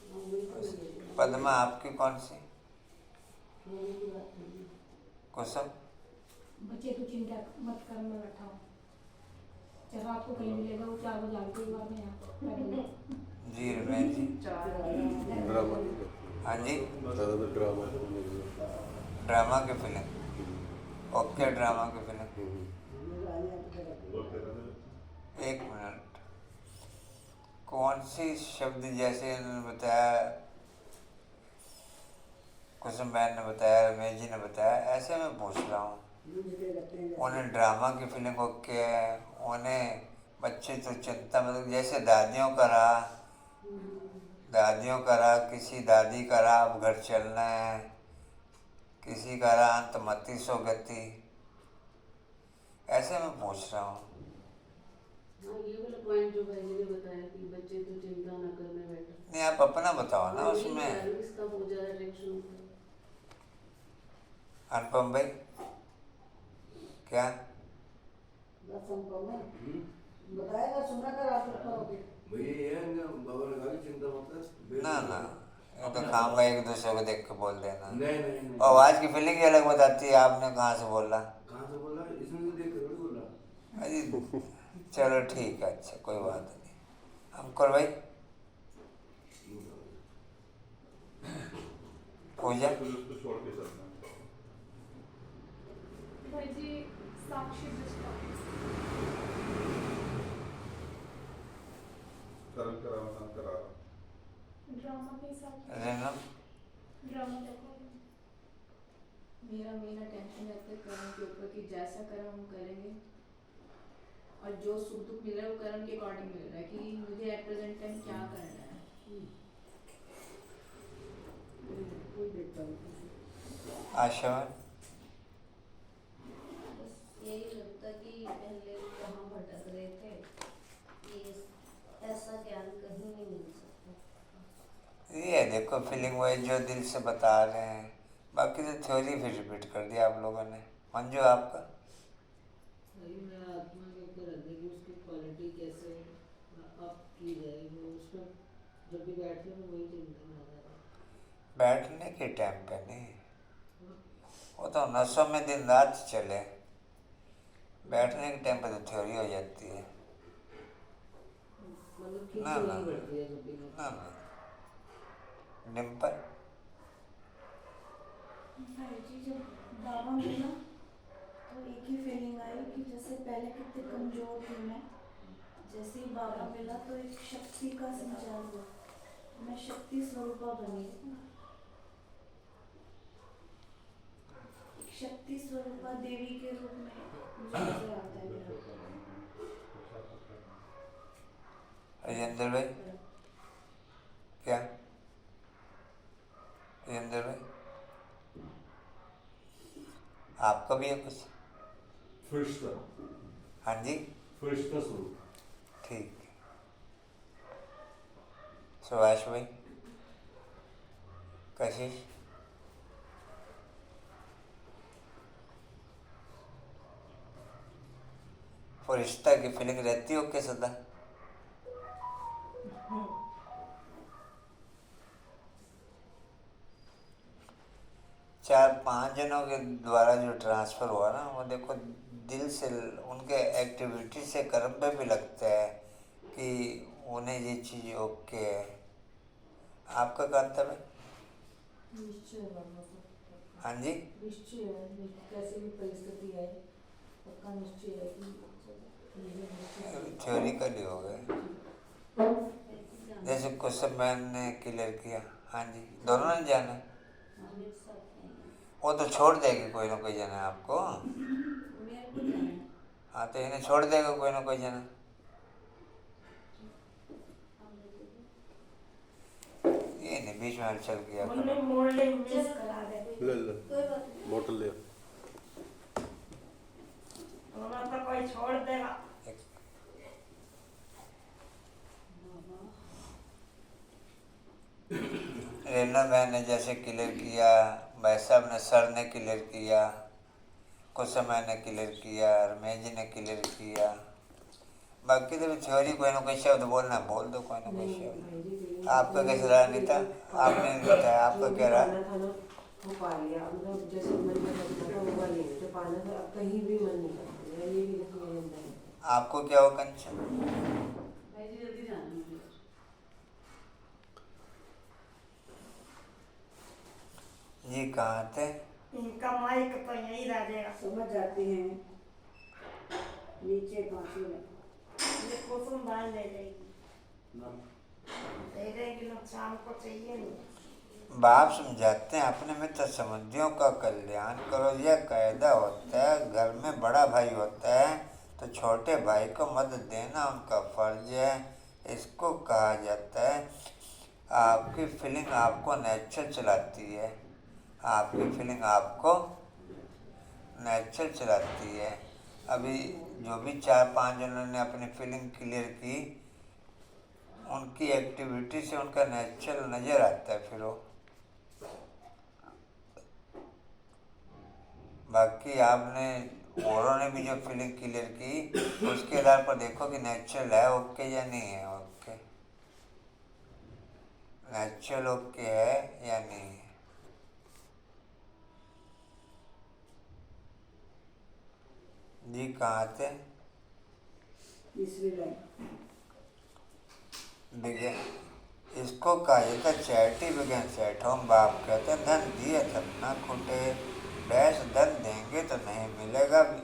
वही तो मैं ले रही हूँ। पद्मा आपकी कौन सी? लेने की बात नहीं है। कुसुम बच्चे तो चिंता मत कर, मैं बैठा हूँ। चल रात को कहीं मिलेगा, वो 4 बजे आगे एक बार में यहाँ जी रमेश जी। ड्रामा की बात है। हाँ जी, ज़्यादा तो ड्रामा करने की ड्रामा की फीलिंग ओके, ड्रामा की फीलिंग। एक मिनट, कौन सी शब्द जैसे इन्होंने बताया, कुसुम बहन ने बताया, रमेश जी ने बताया, ऐसे मैं पूछ रहा हूँ। उन्हें ड्रामा की फीलिंग ओके है, उन्हें बच्चे तो चिंता मतलब जैसे दादियों का रहा, किसी दादी का रहा अब घर चलना है, किसी का रहा अंतमति सो गति, ऐसे मैं पूछ रहा हूँ। हाँ ये वाला पॉइंट जो भाई जी ने बताया कि बच्चे तो चिंता न करने बैठे। नहीं आप अपना बताओ ना उसमें। इसका बहुत ज़्यादा टेंशन होता है। अनुपम भाई क्या? बताएगा सुना कर आप लोग करोगे। भैया ये है ना, बाबा ने कहा कि चिंता मत कर। ना ना, ये तो खाऊंगा एक दूसरे को देख के बोल देना। नहीं नहीं नहीं। और आवाज़ की फीलिंग ही अलग बताती है, आपने कहाँ से बोला? कहाँ से बोला? इसमें तो देख कर थोड़ी बोला। अजी चलो ठीक है, अच्छा कोई बात नहीं। अंकुर भाई पूजा भाई जी साक्षी दृष्टा ड्रामा के हिसाब रेनम ड्रामा देखो। मेरा मेन अटेंशन रहता है कर्म के ऊपर कि जैसा कर्म हम करेंगे और जो सुख दुख मिल रहा है वो कर्म के अकॉर्डिंग मिल रहा है कि मुझे एट प्रेजेंट टाइम क्या करना है। कोई देखता नहीं। आशवन बस यही लगता कि पहले कहाँ भटक रहे थे, ये ऐसा ज्ञान कहीं नहीं मिल सकता। ये देखो फीलिंग वो जो दिल से बता रहे हैं, बाकी तो थ्योरी फिर रिपीट कर दिया आप लोगों ने। मंजू आपका? वही मेरा आत्मा के ऊपर रहता है कि उसकी क्वालिटी कैसे अप की जाए, वो उसमें जब भी बैठते हैं वही चिंता में आ जाता है। बैठने के टाइम पे नहीं, वो तो नसों में दिन रात चले, बैठने के टाइम पे तो थ्योरी हो जाती है। मतलब खींच ना, ना। नहीं पड़ती है जब भी मैं ना ना डिम्पल भाई जी जब बाबा मिला तो एक ही फीलिंग आई कि जैसे पहले कितने कमज़ोर थी मैं, जैसे ही बाबा मिला तो एक शक्ति का संचार हुआ, मैं शक्ति स्वरूपा बनी। एक शक्ति स्वरूपा देवी के रूप में मुझे नजर आता है मेरा। राजेंद्र भाई क्या? वीरेंद्र भाई, आपका भी है कुछ? फरिश्ता, हाँ जी, फरिश्ता स्वरूप। ठीक है। सुभाष भाई, कशिश, फरिश्ता की फीलिंग रहती हो क्या सदा? चार पांच जनों के द्वारा जो ट्रांसफर हुआ ना, वो देखो दिल से, उनके एक्टिविटी से कर्म पे भी लगता है कि उन्हें ये चीज़ ओके है। आपका कर्तव्य? निश्चय करना पड़ता हाँ जी, है। निश्चय है, कैसे भी परिस्थिति आए पक्का निश्चय है कि मुझे निश्चय थ्योरिकली हो गए। जैसे क्वेश्चन मैन ने क्लियर किया, हाँ जी, दोनों ने जाना है। मेरे साथ नहीं है। वो तो छोड़ देगी कोई ना कोई जना आपको। मेरे को जाना है। हाँ, तो इन्हें छोड़ देगा कोई ना कोई जना। हम लोगों को ये नहीं बीच में हलचल किया उनने करो। मोड़ ले मिस करा दे ले ले कोई बात नहीं। बोतल ले। दोनों तो कोई छोड़ देगा। रेना बहन ने जैसे क्लियर किया, वैसा अपने सर ने क्लियर किया, कुसुमा ने क्लियर किया, रमेश जी ने क्लियर किया। बाकी तो थ्योरी कोई ना कोई शब्द बोलना, बोल दो कोई ना कोई शब्द। आपका कैसे रहा अनीता? आपने नहीं बताया, आपका क्या रहा? वो पा लिया, मतलब जैसे मन में लगता था वो वाली जो पाना था, अब कहीं भी मन नहीं करता, ये भी मेरे अंदर है। आपको क्या हो कंचन? भाई जी जल्दी जाना मुझे। जी कहाँ थे? इनका माइक तो यही रह जाएगा। समझ जाती हैं नीचे पाँचों में। ये कुसुम बांध ले जाएगी, दे देगी लोग शाम को चाहिए नहीं। बाप समझाते हैं अपने मित्र संबंधियों का कल्याण करो, यह कायदा होता है। घर में बड़ा भाई होता है तो छोटे भाई को मदद देना उनका फर्ज है। इसको कहा जाता है आपकी फीलिंग आपको नेचर चलाती है। आपकी फीलिंग आपको नेचर चलाती है। अभी जो भी चार पांच जनों ने अपनी फीलिंग क्लियर की, उनकी एक्टिविटी से उनका नेचर नज़र आता है। फिर वो बाकी आपने औरों ने भी जो फीलिंग क्लियर की, उसके आधार पर देखो कि नेचुरल है ओके या नहीं है ओके। नेचुरल ओके है या नहीं है। जी कहाँ थे? तीसरी लाइन। विज्ञान इसको कहा जाता है चैरिटी विज्ञान सेठ होम। बाप कहते हैं धन दिए तब ना खुटे। डैश धन देंगे तो नहीं मिलेगा भी,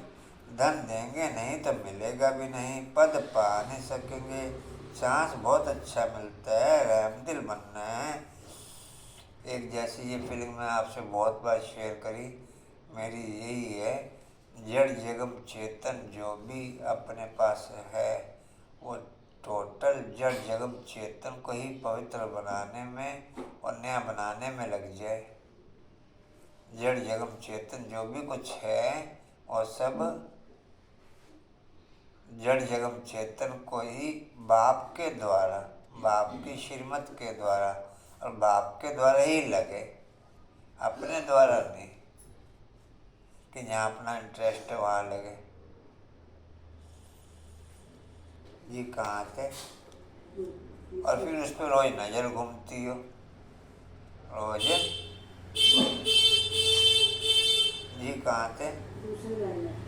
धन देंगे नहीं तो मिलेगा भी नहीं। पद पा नहीं सकेंगे। चांस बहुत अच्छा मिलता है, रहमदिल बनना है। एक जैसी ये फीलिंग मैं आपसे बहुत बार शेयर करी, मेरी यही है। जड़ जगम चेतन जो भी अपने पास है, वो टोटल जड़ जगम चेतन को ही पवित्र बनाने में और नया बनाने में लग जाए। जड़ जगम चेतन जो भी कुछ है और सब जड़ जगम चेतन को ही बाप के द्वारा, बाप की श्रीमत के द्वारा और बाप के द्वारा ही लगे, अपने द्वारा नहीं कि जहाँ अपना इंटरेस्ट है वहाँ लगे। जी कहाँ थे? और फिर उस पर रोज नज़र घूमती हो, रोज। जी कहाँ थे? दूसरी लाइन में।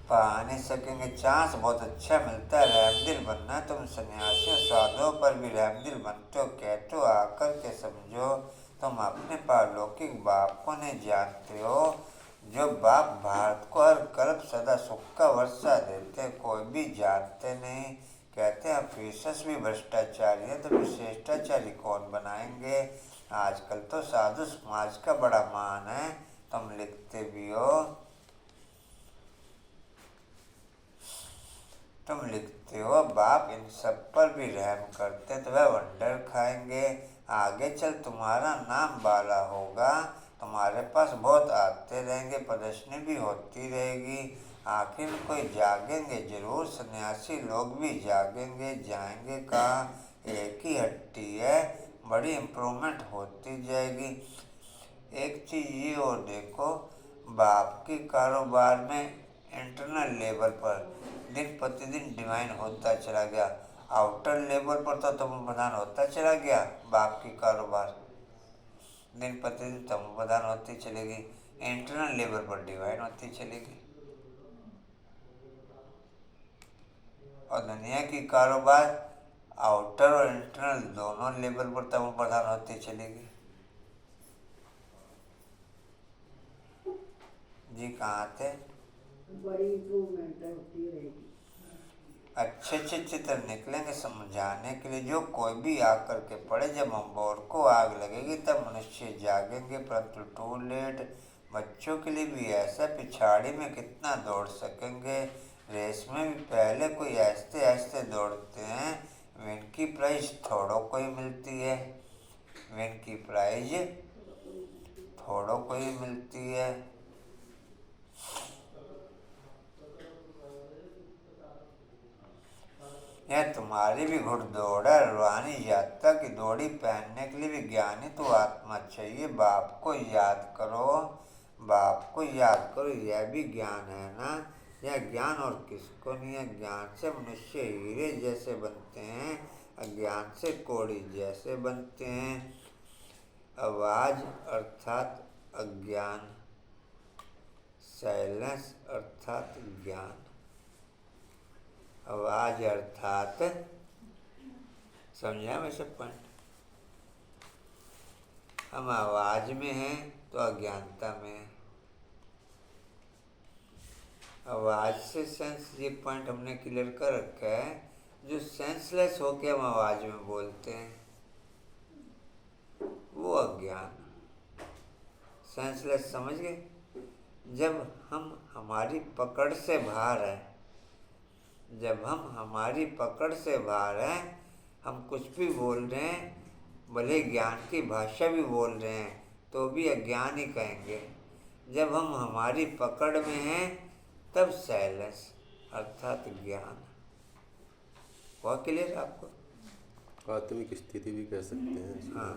पा नहीं सकेंगे। चांस बहुत अच्छा मिलता है, रहमदिल बनना है। तुम सन्यासियों साधुओं पर भी रहमदिल बनते हो। कहते हो आकर के समझो, तुम अपने पारलौकिक बाप को नहीं जानते हो। जो बाप भारत को हर तरफ सदा सुख का वर्षा देते, कोई भी जानते नहीं। कहते हैं फीसस भी भ्रष्टाचारी है तो विशिष्टाचारी कौन बनाएंगे। आजकल तो साधु समाज का बड़ा मान है, तुम लिखते भी हो। तुम लिखते हो बाप इन इन सब पर भी रहम करते तो वह वंडर खाएंगे। आगे चल तुम्हारा नाम बाला होगा, तुम्हारे पास बहुत आते रहेंगे, प्रदर्शनी भी होती रहेगी। आखिर कोई जागेंगे जरूर, सन्यासी लोग भी जागेंगे। जाएंगे कहाँ, एक ही हट्टी है, बड़ी इम्प्रूवमेंट होती जाएगी। एक चीज़ ये और देखो, बाप के कारोबार में इंटरनल लेवल पर दिन प्रतिदिन डिवाइन होता चला गया, आउटर लेवल पर तो तमो प्रधान होता चला गया। बाप की कारोबार दिन प्रतिदिन तमो प्रधान होती चलेगी, इंटरनल लेवल पर डिवाइन होती चलेगी। और दुनिया की कारोबार आउटर और इंटरनल दोनों लेवल पर तमो प्रधान होती चलेगी। जी कहाँ थे? बड़ी इम्प्रूवमेंट होती रहेगी। अच्छे अच्छे चित्र निकलेंगे समझाने के लिए। जो कोई भी आकर के पढ़े, जब अम्बोर को आग लगेगी तब मनुष्य जागेंगे, परंतु टू लेट। बच्चों के लिए भी ऐसा, पिछाड़ी में कितना दौड़ सकेंगे। रेस में भी पहले कोई ऐसे ऐसे दौड़ते हैं, विन की प्राइज थोड़ों को ही मिलती है। विन की प्राइज थोड़ों को ही मिलती है। यह तुम्हारी भी घुड़दौड़ है, रूहानी यात्रा की दौड़ी पहनने के लिए विज्ञानी तो आत्मा चाहिए। बाप को याद करो, बाप को याद करो, यह भी ज्ञान है ना। यह ज्ञान और किसको नहीं है। ज्ञान से मनुष्य हीरे जैसे बनते हैं, अज्ञान से कोड़ी जैसे बनते हैं। आवाज अर्थात अज्ञान, साइलेंस अर्थात ज्ञान। आवाज अर्थात, समझा मैं सब पॉइंट? हम आवाज में हैं तो अज्ञानता में है। आवाज से सेंस, ये पॉइंट हमने क्लियर कर रखा है। जो सेंसलेस होके हम आवाज में बोलते हैं वो अज्ञान। सेंसलेस समझ गए? जब हम हमारी पकड़ से बाहर हैं, जब हम हमारी पकड़ से बाहर हैं, हम कुछ भी बोल रहे हैं, भले ज्ञान की भाषा भी बोल रहे हैं तो भी अज्ञान ही कहेंगे। जब हम हमारी पकड़ में हैं तब साइलेंस अर्थात ज्ञान। हुआ क्लियर आपको? आत्मिक स्थिति भी कह सकते हैं। हाँ।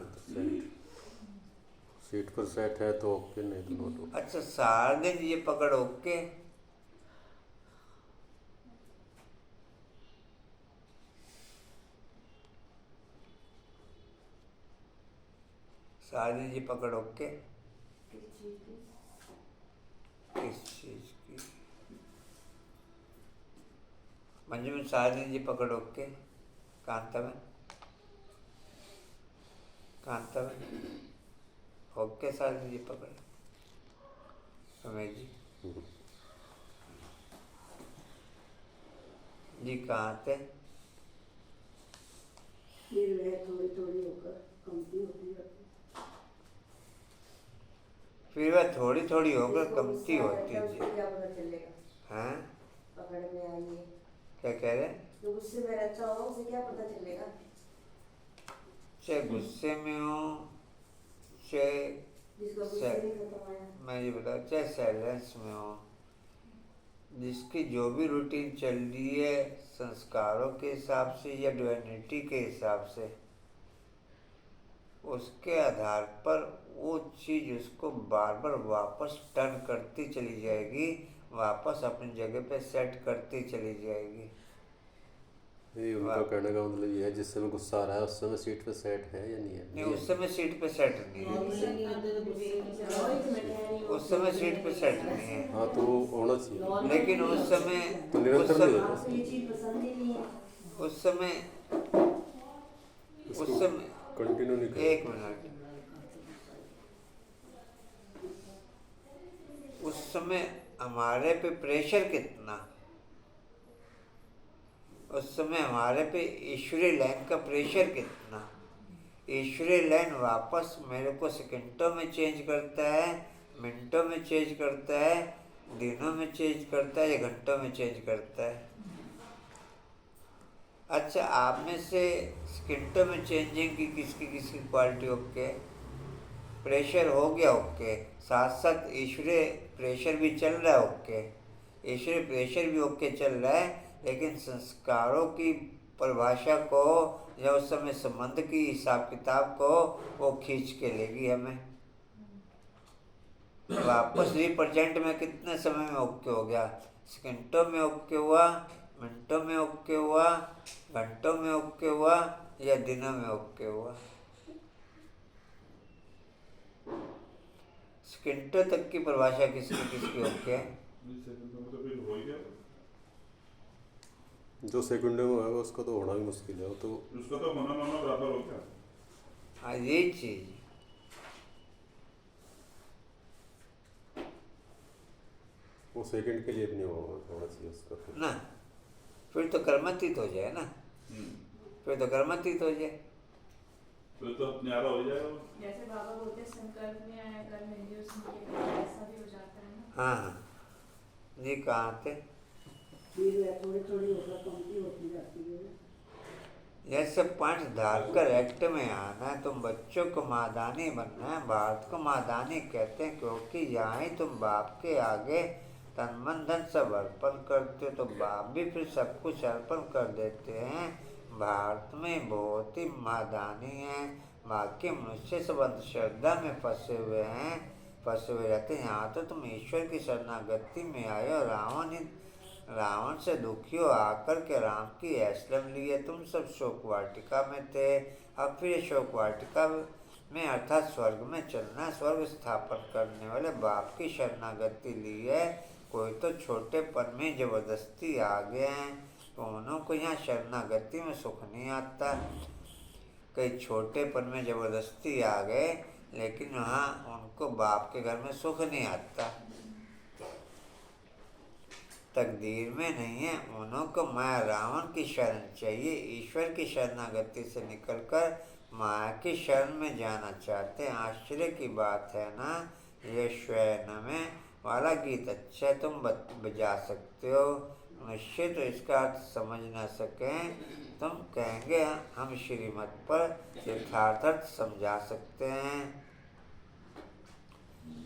सीट पर सेट है तो ओके, नहीं तो नोट ओके। अच्छा, सारा दिन ये पकड़ ओके, सारा दिन ये पकड़ ओके। किस चीज की? मंजू में सारा दिन ये पकड़ ओके। कांता में, कांता में ओके सारा दिन ये पकड़। रमेश जी कहाँ थे? फिर वह थोड़ी थोड़ी होकर कमती होती जाती। फिर वह थोड़ी थोड़ी होकर कमती होती है। जी। क्या पता चलेगा? हैं? पकड़ में आई है। क्या कह रहे? जो गुस्से में रहता हो उसे क्या पता चलेगा? चाहे गुस्से में हो, चाहे जिसका गुस्सा नहीं खत्म आया, मैं ये बता, चाहे साइलेंस में हो, जिसकी जो भी रूटीन चल रही है संस्कारों के हिसाब से या डिविनिटी के हिसाब से, उसके आधार पर वो चीज़ उसको बार बार वापस टर्न करती चली जाएगी, वापस अपनी जगह पे सेट करती चली जाएगी। ये उनका कहने का मतलब ये है, जिस समय गुस्सा आ रहा है उस समय सीट पे सेट है या नहीं है? नहीं, उस समय सीट पे सेट नहीं है। उस समय सीट पे सेट नहीं है। हाँ तो वो होना चाहिए। लेकिन उस समय, तो निरंतर नहीं होता। आपको ये चीज पसंद ही नहीं है। उस समय कंटिन्यू नहीं कर। एक मिनट, उस समय हमारे पे प्रेशर कितना, उस समय हमारे पे ईश्वरीय लाइन का प्रेशर कितना। ईश्वरीय लाइन वापस मेरे को सेकंडों में चेंज करता है, मिनटों में चेंज करता है, दिनों में चेंज करता है या घंटों में चेंज करता है। अच्छा, आप में से स्किंटो में चेंजिंग की किसकी किसकी क्वालिटी ओके? प्रेशर हो गया ओके, साथ साथ ईश्वरीय प्रेशर भी चल रहा है ओके, ईश्वरीय प्रेशर भी ओके चल रहा है, लेकिन संस्कारों की परिभाषा को या उस समय संबंध की हिसाब किताब को वो खींच के लेगी हमें वापस। रिप्रेजेंट में कितने समय में ओके हो गया? सेकंडों में ओके हुआ, मिनटों में ओके हुआ, घंटों में ओके हुआ या दिनों में ओके हुआ? सेकंडों तक की परिभाषा किसकी किसकी ओके है? जो सेकंडों में होगा उसका तो होना भी मुश्किल है, वो तो उसका तो होना बराबर हो गया। हाँ, यही चीज वो सेकंड के लिए भी नहीं होना चाहिए उसका फिर। ना, फिर तो कर्मातीत हो जाए ना, फिर तो कर्मातीत हो जाए, फिर तो न्यारा हो जाएगा। जैसे बाबा बोलते हैं संकल्प में आया कर्म इंद्रियों से निकल गया, ऐसा भी हो जाता है ना। हाँ जी, कहाँ थे? फिर थोड़ी थोड़ी होकर कमती होती जाती है। यह सब पॉइंट्स धारकर एक्ट में आना है। तुम बच्चों को मादानी बनना है। भारत को मादानी कहते हैं क्योंकि यहाँ ही तुम बाप के आगे तन मन धन सब अर्पण करते हो, तो बाप भी फिर सब कुछ अर्पण कर देते हैं। भारत में बहुत ही मादानी है, बाकी मनुष्य सब अंधश्रद्धा में फंसे हुए हैं, फंसे हुए रहते हैं। यहाँ तो तुम ईश्वर की शरणागति में आए हो। रावण से दुखी हो आकर के राम की एस्लम लिए। तुम सब शोक वाटिका में थे, अब फिर शोक वाटिका में अर्थात स्वर्ग में चलना, स्वर्ग स्थापन करने वाले बाप की शरणागति ली है। कोई तो छोटेपन में जबरदस्ती आ गए हैं, तो उनको यहाँ शरणागति में सुख नहीं आता। कई छोटेपन में जबरदस्ती आ गए, लेकिन वहाँ उनको बाप के घर में सुख नहीं आता, तकदीर में नहीं है। उनको माया रावण की शरण चाहिए। ईश्वर की शरणागति से निकलकर माया की शरण में जाना चाहते हैं। आश्चर्य की बात है ना, ये स्वयं में वाला गीत अच्छा है, तुम बजा सकते हो। मनुष्य तो इसका अर्थ समझ ना सकें, तुम कहेंगे हम श्रीमत पर यथार्थ अर्थ समझा सकते हैं।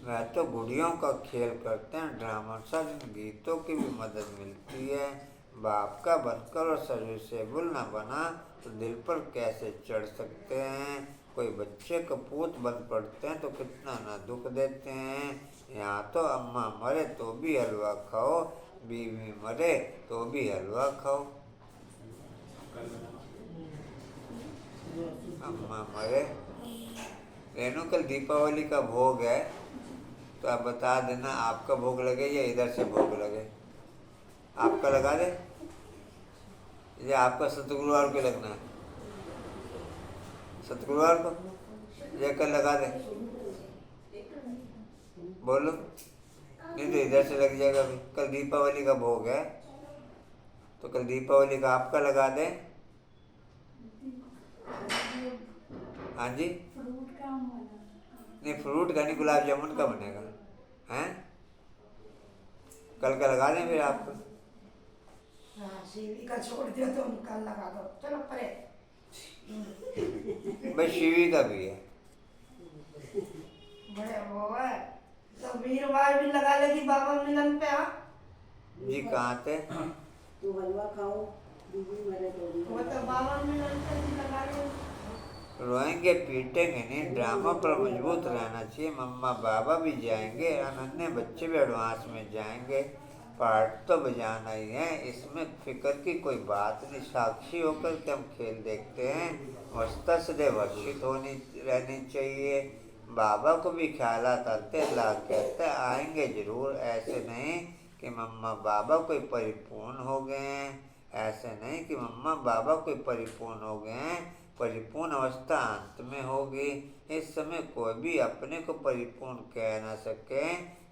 वह तो गुड़ियों का खेल करते हैं, ड्रामा सा, जिन गीतों की भी मदद मिलती है। बाप का बनकर और शरीर से बुल न बना तो दिल पर कैसे चढ़ सकते हैं। कोई बच्चे कपूत बन पड़ते हैं तो कितना न दुख देते हैं। यहाँ तो अम्मा मरे तो भी हलवा खाओ, बीवी मरे तो भी हलवा खाओ। अम्मा मरे। रेणु कल दीपावली का भोग है, तो आप बता देना आपका भोग लगे या इधर से भोग लगे। आपका लगा दे या आपका सतगुरुवार को लगना है? सतगुरुवार को या कल लगा दे? बोलो, नहीं तो इधर से लग जाएगा। अभी कल दीपावली का भोग है, तो कल दीपावली का आपका लगा दे। हाँ जी, नहीं फ्रूट का नहीं, गुलाब जामुन का बनेगा हैं। कल का लगा दें फिर आपको। शिवी का छोड़ दिया तो कल लगा दो, चलो परे। भाई शिवी का भी है। बड़े वो है तो वीरवार भी लगा लेगी बाबा मिलन पे। हाँ जी, कहाँ थे? तो हलवा खाओ, बीवी मरे तो भी। वो तो बाबा मिलन पे भी लगा ले। रोएंगे पीटेंगे नहीं, ड्रामा पर मजबूत रहना चाहिए। मम्मा बाबा भी जाएंगे, अनन्य बच्चे भी एडवांस में जाएंगे। पार्ट तो बजाना ही है, इसमें फिक्र की कोई बात नहीं। साक्षी होकर के हम खेल देखते हैं। अवस्था सदैव वर्षित होनी रहनी चाहिए। बाबा को भी ख्यालात आते, अल्लाह कहते आएंगे जरूर। ऐसे नहीं कि मम्मा बाबा कोई परिपूर्ण हो गए हैं, ऐसे नहीं कि मम्मा बाबा कोई परिपूर्ण हो गए हैं। परिपूर्ण अवस्था अंत में होगी। इस समय कोई भी अपने को परिपूर्ण कह ना सके।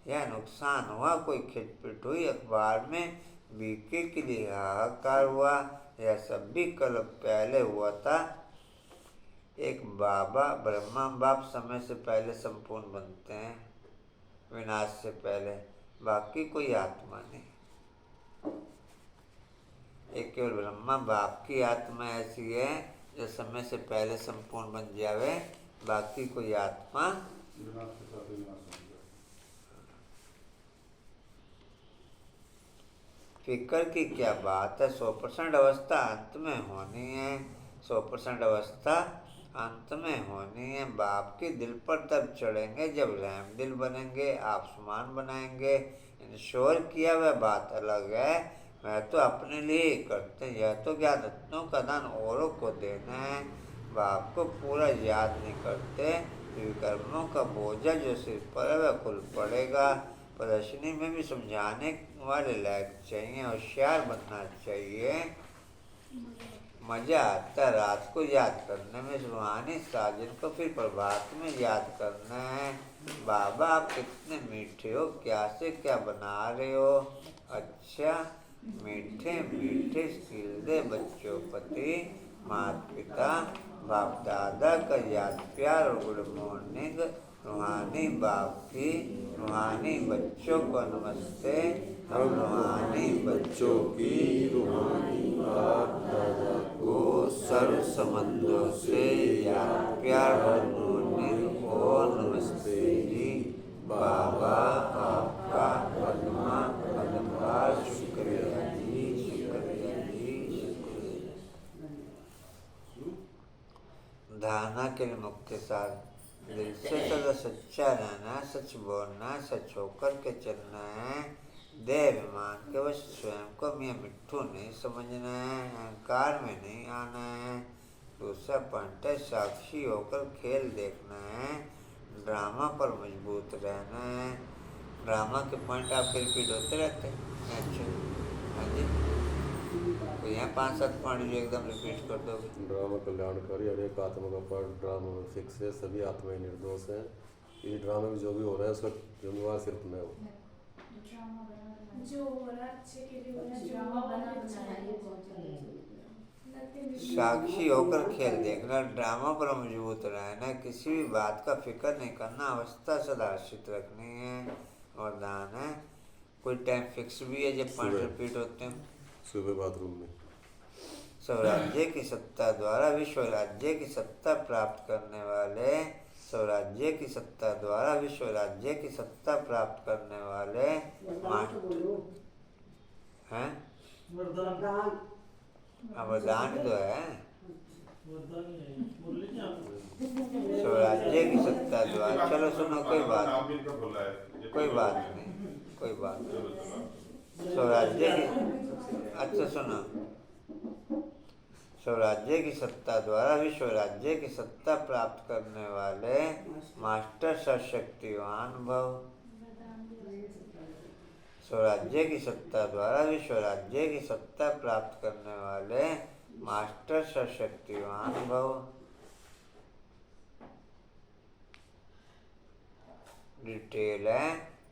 यह नुकसान हुआ, कोई खिटपिट हुई, अखबार में बीके के लिए हाहाकार हुआ। यह सब भी कल पहले हुआ था। एक बाबा ब्रह्मा बाप समय से पहले संपूर्ण बनते हैं, विनाश से पहले, बाकी कोई आत्मा नहीं। एक केवल ब्रह्मा बाप की आत्मा ऐसी है जो समय से पहले संपूर्ण बन जावे, बाकी कोई आत्मा फिक्र की क्या बात है। 100% अवस्था अंत में होनी है, 100% अवस्था अंत में होनी है। बाप के दिल पर तब चढ़ेंगे जब रहम दिल बनेंगे, आसमान बनाएंगे। इंश्योर किया वह बात अलग है, वह तो अपने लिए ही करते हैं। यह तो ज्ञान रत्नों का दान औरों को देना है, बाप को पूरा याद नहीं करते। विकर्मों का बोझा जो सिर पर है वह खुल पड़ेगा। प्रदर्शनी में भी समझाने वाले लायक चाहिए, होशियार बनना चाहिए। मजा आता है रात को याद करने में, रूहानी साजिद को फिर प्रभात में याद करना है। बाबा आप कितने मीठे हो, क्या से क्या बना रहे हो। अच्छा मीठे मीठे स्किल दे बच्चों पति, माता पिता बाप दादा का याद प्यार और गुड मॉर्निंग। रूहानी बाप की रूहानी बच्चों को नमस्ते। हम रूहानी बच्चों की रूहानी बाप दादा को सर्व संबंधों से याद प्यार और मॉर्निंग और नमस्ते जी। बाबा आपका पद्मा पद्मपाद शुक्रिया जी, शुक्रिया जी, शुक्रिया। धारणा के लिए मुख्य सार, दिल से सदा सच्चा रहना, सच बोलना, सच होकर के चलना है। देह अभिमान के वश स्वयं को मियाँ मिट्ठू नहीं समझना है, अहंकार में नहीं आना है। दूसरा पॉइंट है साक्षी होकर खेल देखना है, ड्रामा पर मजबूत रहना है। ड्रामा के पॉइंट आपके रिपीट होते रहते हैं। अच्छा हाँ जी, तो यहाँ 5-7 पॉइंट जो एकदम रिपीट कर दोगे। ड्रामा कल्याणकारी, हर एक आत्मा का पार्ट ड्रामा में फिक्स है, सभी आत्माएं निर्दोष हैं। ये ड्रामा में जो भी हो रहा है उसका जिम्मेवार सिर्फ मैं हूँ। जो हो रहा है अच्छे के लिए हो रहा है, जो ड्रामा होगा बना अच्छा बनाया है। ये बहुत ज़्यादा चलता है। साक्षी होकर खेल देखना, ड्रामा पर मजबूत रहना, किसी भी बात का फिक्र नहीं करना, अवस्था सदा हर्षित रखनी है। और दान है कोई टाइम फिक्स भी है जब पॉइंट रिपीट होते हैं। सुबह बाथरूम में स्वराज्य की सत्ता द्वारा विश्व राज्य की सत्ता प्राप्त करने वाले, स्वराज्य की सत्ता द्वारा विश्व राज्य की सत्ता प्राप्त करने वाले हैं। वरदान तो है, स्वराज्य की सत्ता द्वारा। चलो सुनो, कोई बात नहीं, कोई बात नहीं, कोई बात नहीं। स्वराज्य की अच्छा सुनो, स्वराज्य की सत्ता द्वारा विश्व राज्य की सत्ता प्राप्त करने वाले मास्टर सशक्तिवान भव। स्वराज्य की सत्ता द्वारा विश्व राज्य की सत्ता प्राप्त करने वाले मास्टर सशक्तिवान भव। डिटेल है,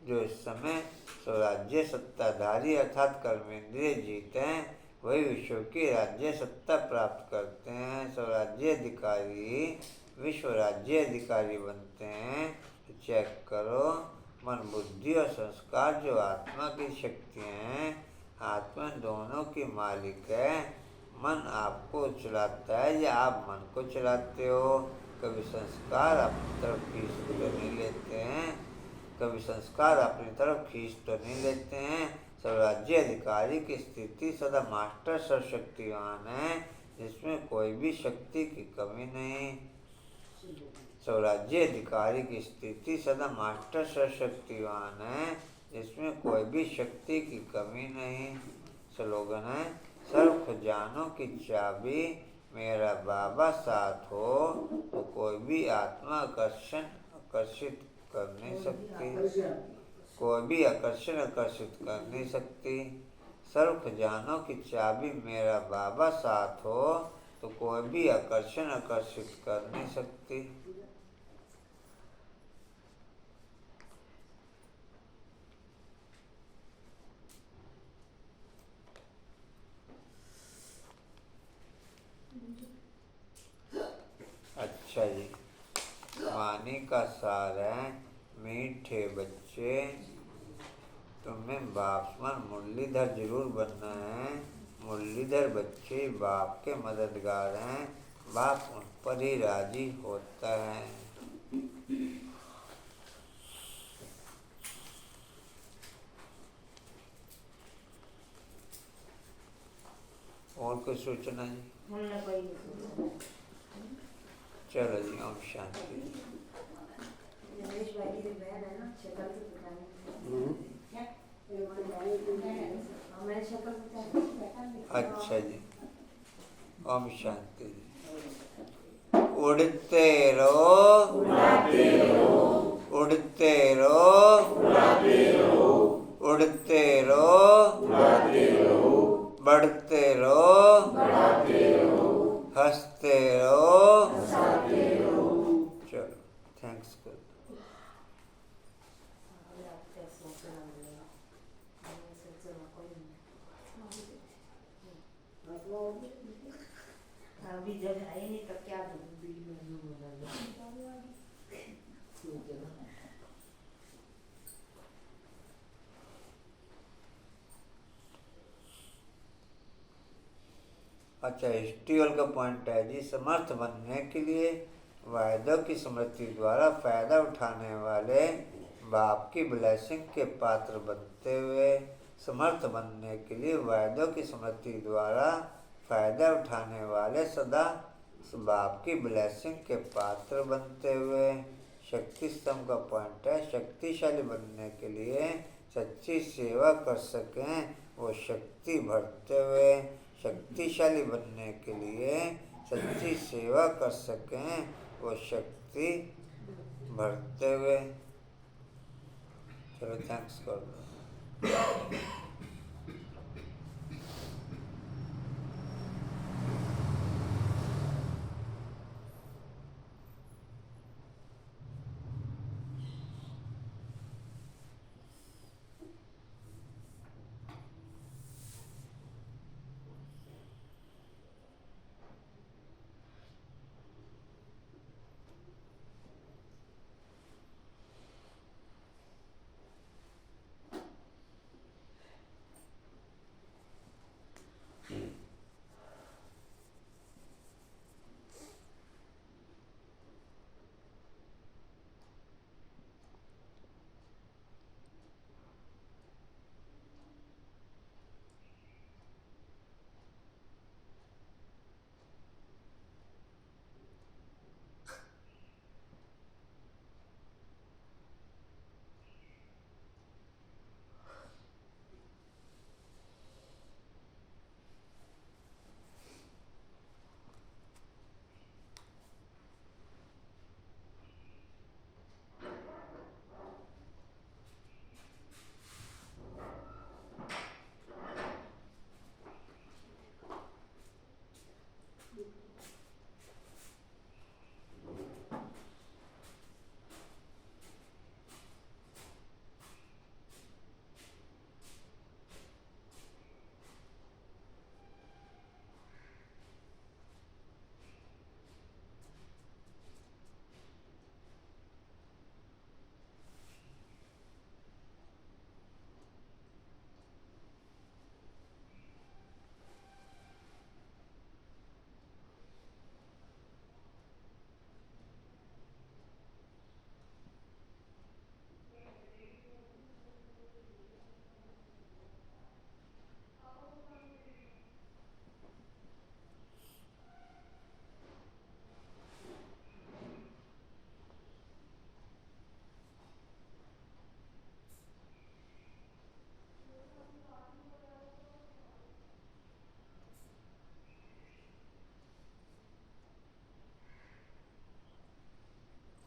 जो इस समय स्वराज्य सत्ताधारी अर्थात कर्मेंद्रिय जीते हैं वही विश्व की राज्य सत्ता प्राप्त करते हैं। स्वराज्य अधिकारी विश्व राज्य अधिकारी बनते हैं। तो चेक करो, मन बुद्धि और संस्कार जो आत्मा की शक्तियाँ हैं, आत्मा दोनों की मालिक है। मन आपको चलाता है या आप मन को चलाते हो। कभी संस्कार अपनी तरफ खींच तो नहीं लेते हैं, कभी संस्कार अपनी तरफ खींच तो नहीं लेते हैं। स्वराज्य अधिकारी की स्थिति सदा मास्टर सर्वशक्तिवान है, जिसमें कोई भी शक्ति की कमी नहीं। स्वराज्य अधिकारी की स्थिति सदा मास्टर सर्वशक्तिवान है, जिसमें कोई भी शक्ति की कमी नहीं। स्लोगन है, सर्व खजानों की चाबी मेरा बाबा साथ हो तो कोई भी आत्मा आकर्षित कर नहीं सकती, कोई भी आकर्षित कर नहीं सकती। सर्व खजानों की चाबी मेरा बाबा साथ हो तो कोई भी आकर्षित कर नहीं सकती। अच्छा जी, वाणी का सार है, मीठे बच्चे तुम्हें बापसमान मुरलीधर जरूर बनना है। मुरलीधर बच्चे बाप के मददगार हैं, बाप उन पर ही राजी होता है। और कोई सूचना जी? चलो जी, ओम शांति। अच्छा जी, ओम शांति जी। उड़ते रहो, उड़ते रहो, उड़ते रहो, उड़ते रहो, बढ़ते रहो, हंसते रहो। चलो, थैंक्स कर। अभी जब है नहीं तो क्या अच्छा, हिस्ट्रियल का पॉइंट है जी। समर्थ बनने के लिए वायदों की स्मृति द्वारा फायदा उठाने वाले बाप की ब्लेसिंग के पात्र बनते हुए, समर्थ बनने के लिए वायदों की स्मृति द्वारा फायदा उठाने वाले सदा बाप की ब्लेसिंग के पात्र बनते हुए। शक्ति स्तंभ का पॉइंट है, शक्तिशाली बनने के लिए सच्ची सेवा कर सकें वो शक्ति भरते हुए, शक्तिशाली बनने के लिए सच्ची सेवा कर सकें वो शक्ति भरते हुए। चलो, थैंक्स कर दो।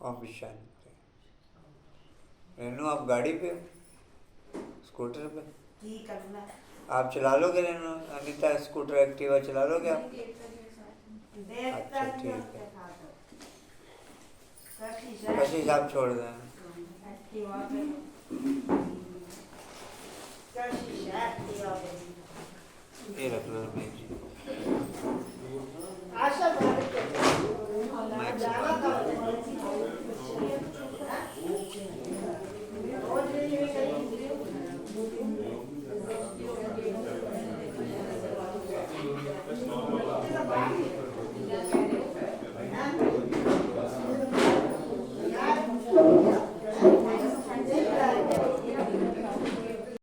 ओम शांति। रेनू, आप गाड़ी पे हो? स्कूटर पे? ठीक करना आप चला लोगे रेनू? अनीता, स्कूटर एक्टिवा चला लोगे आप? अच्छा, ठीक है। कशिश आप छोड़ दें।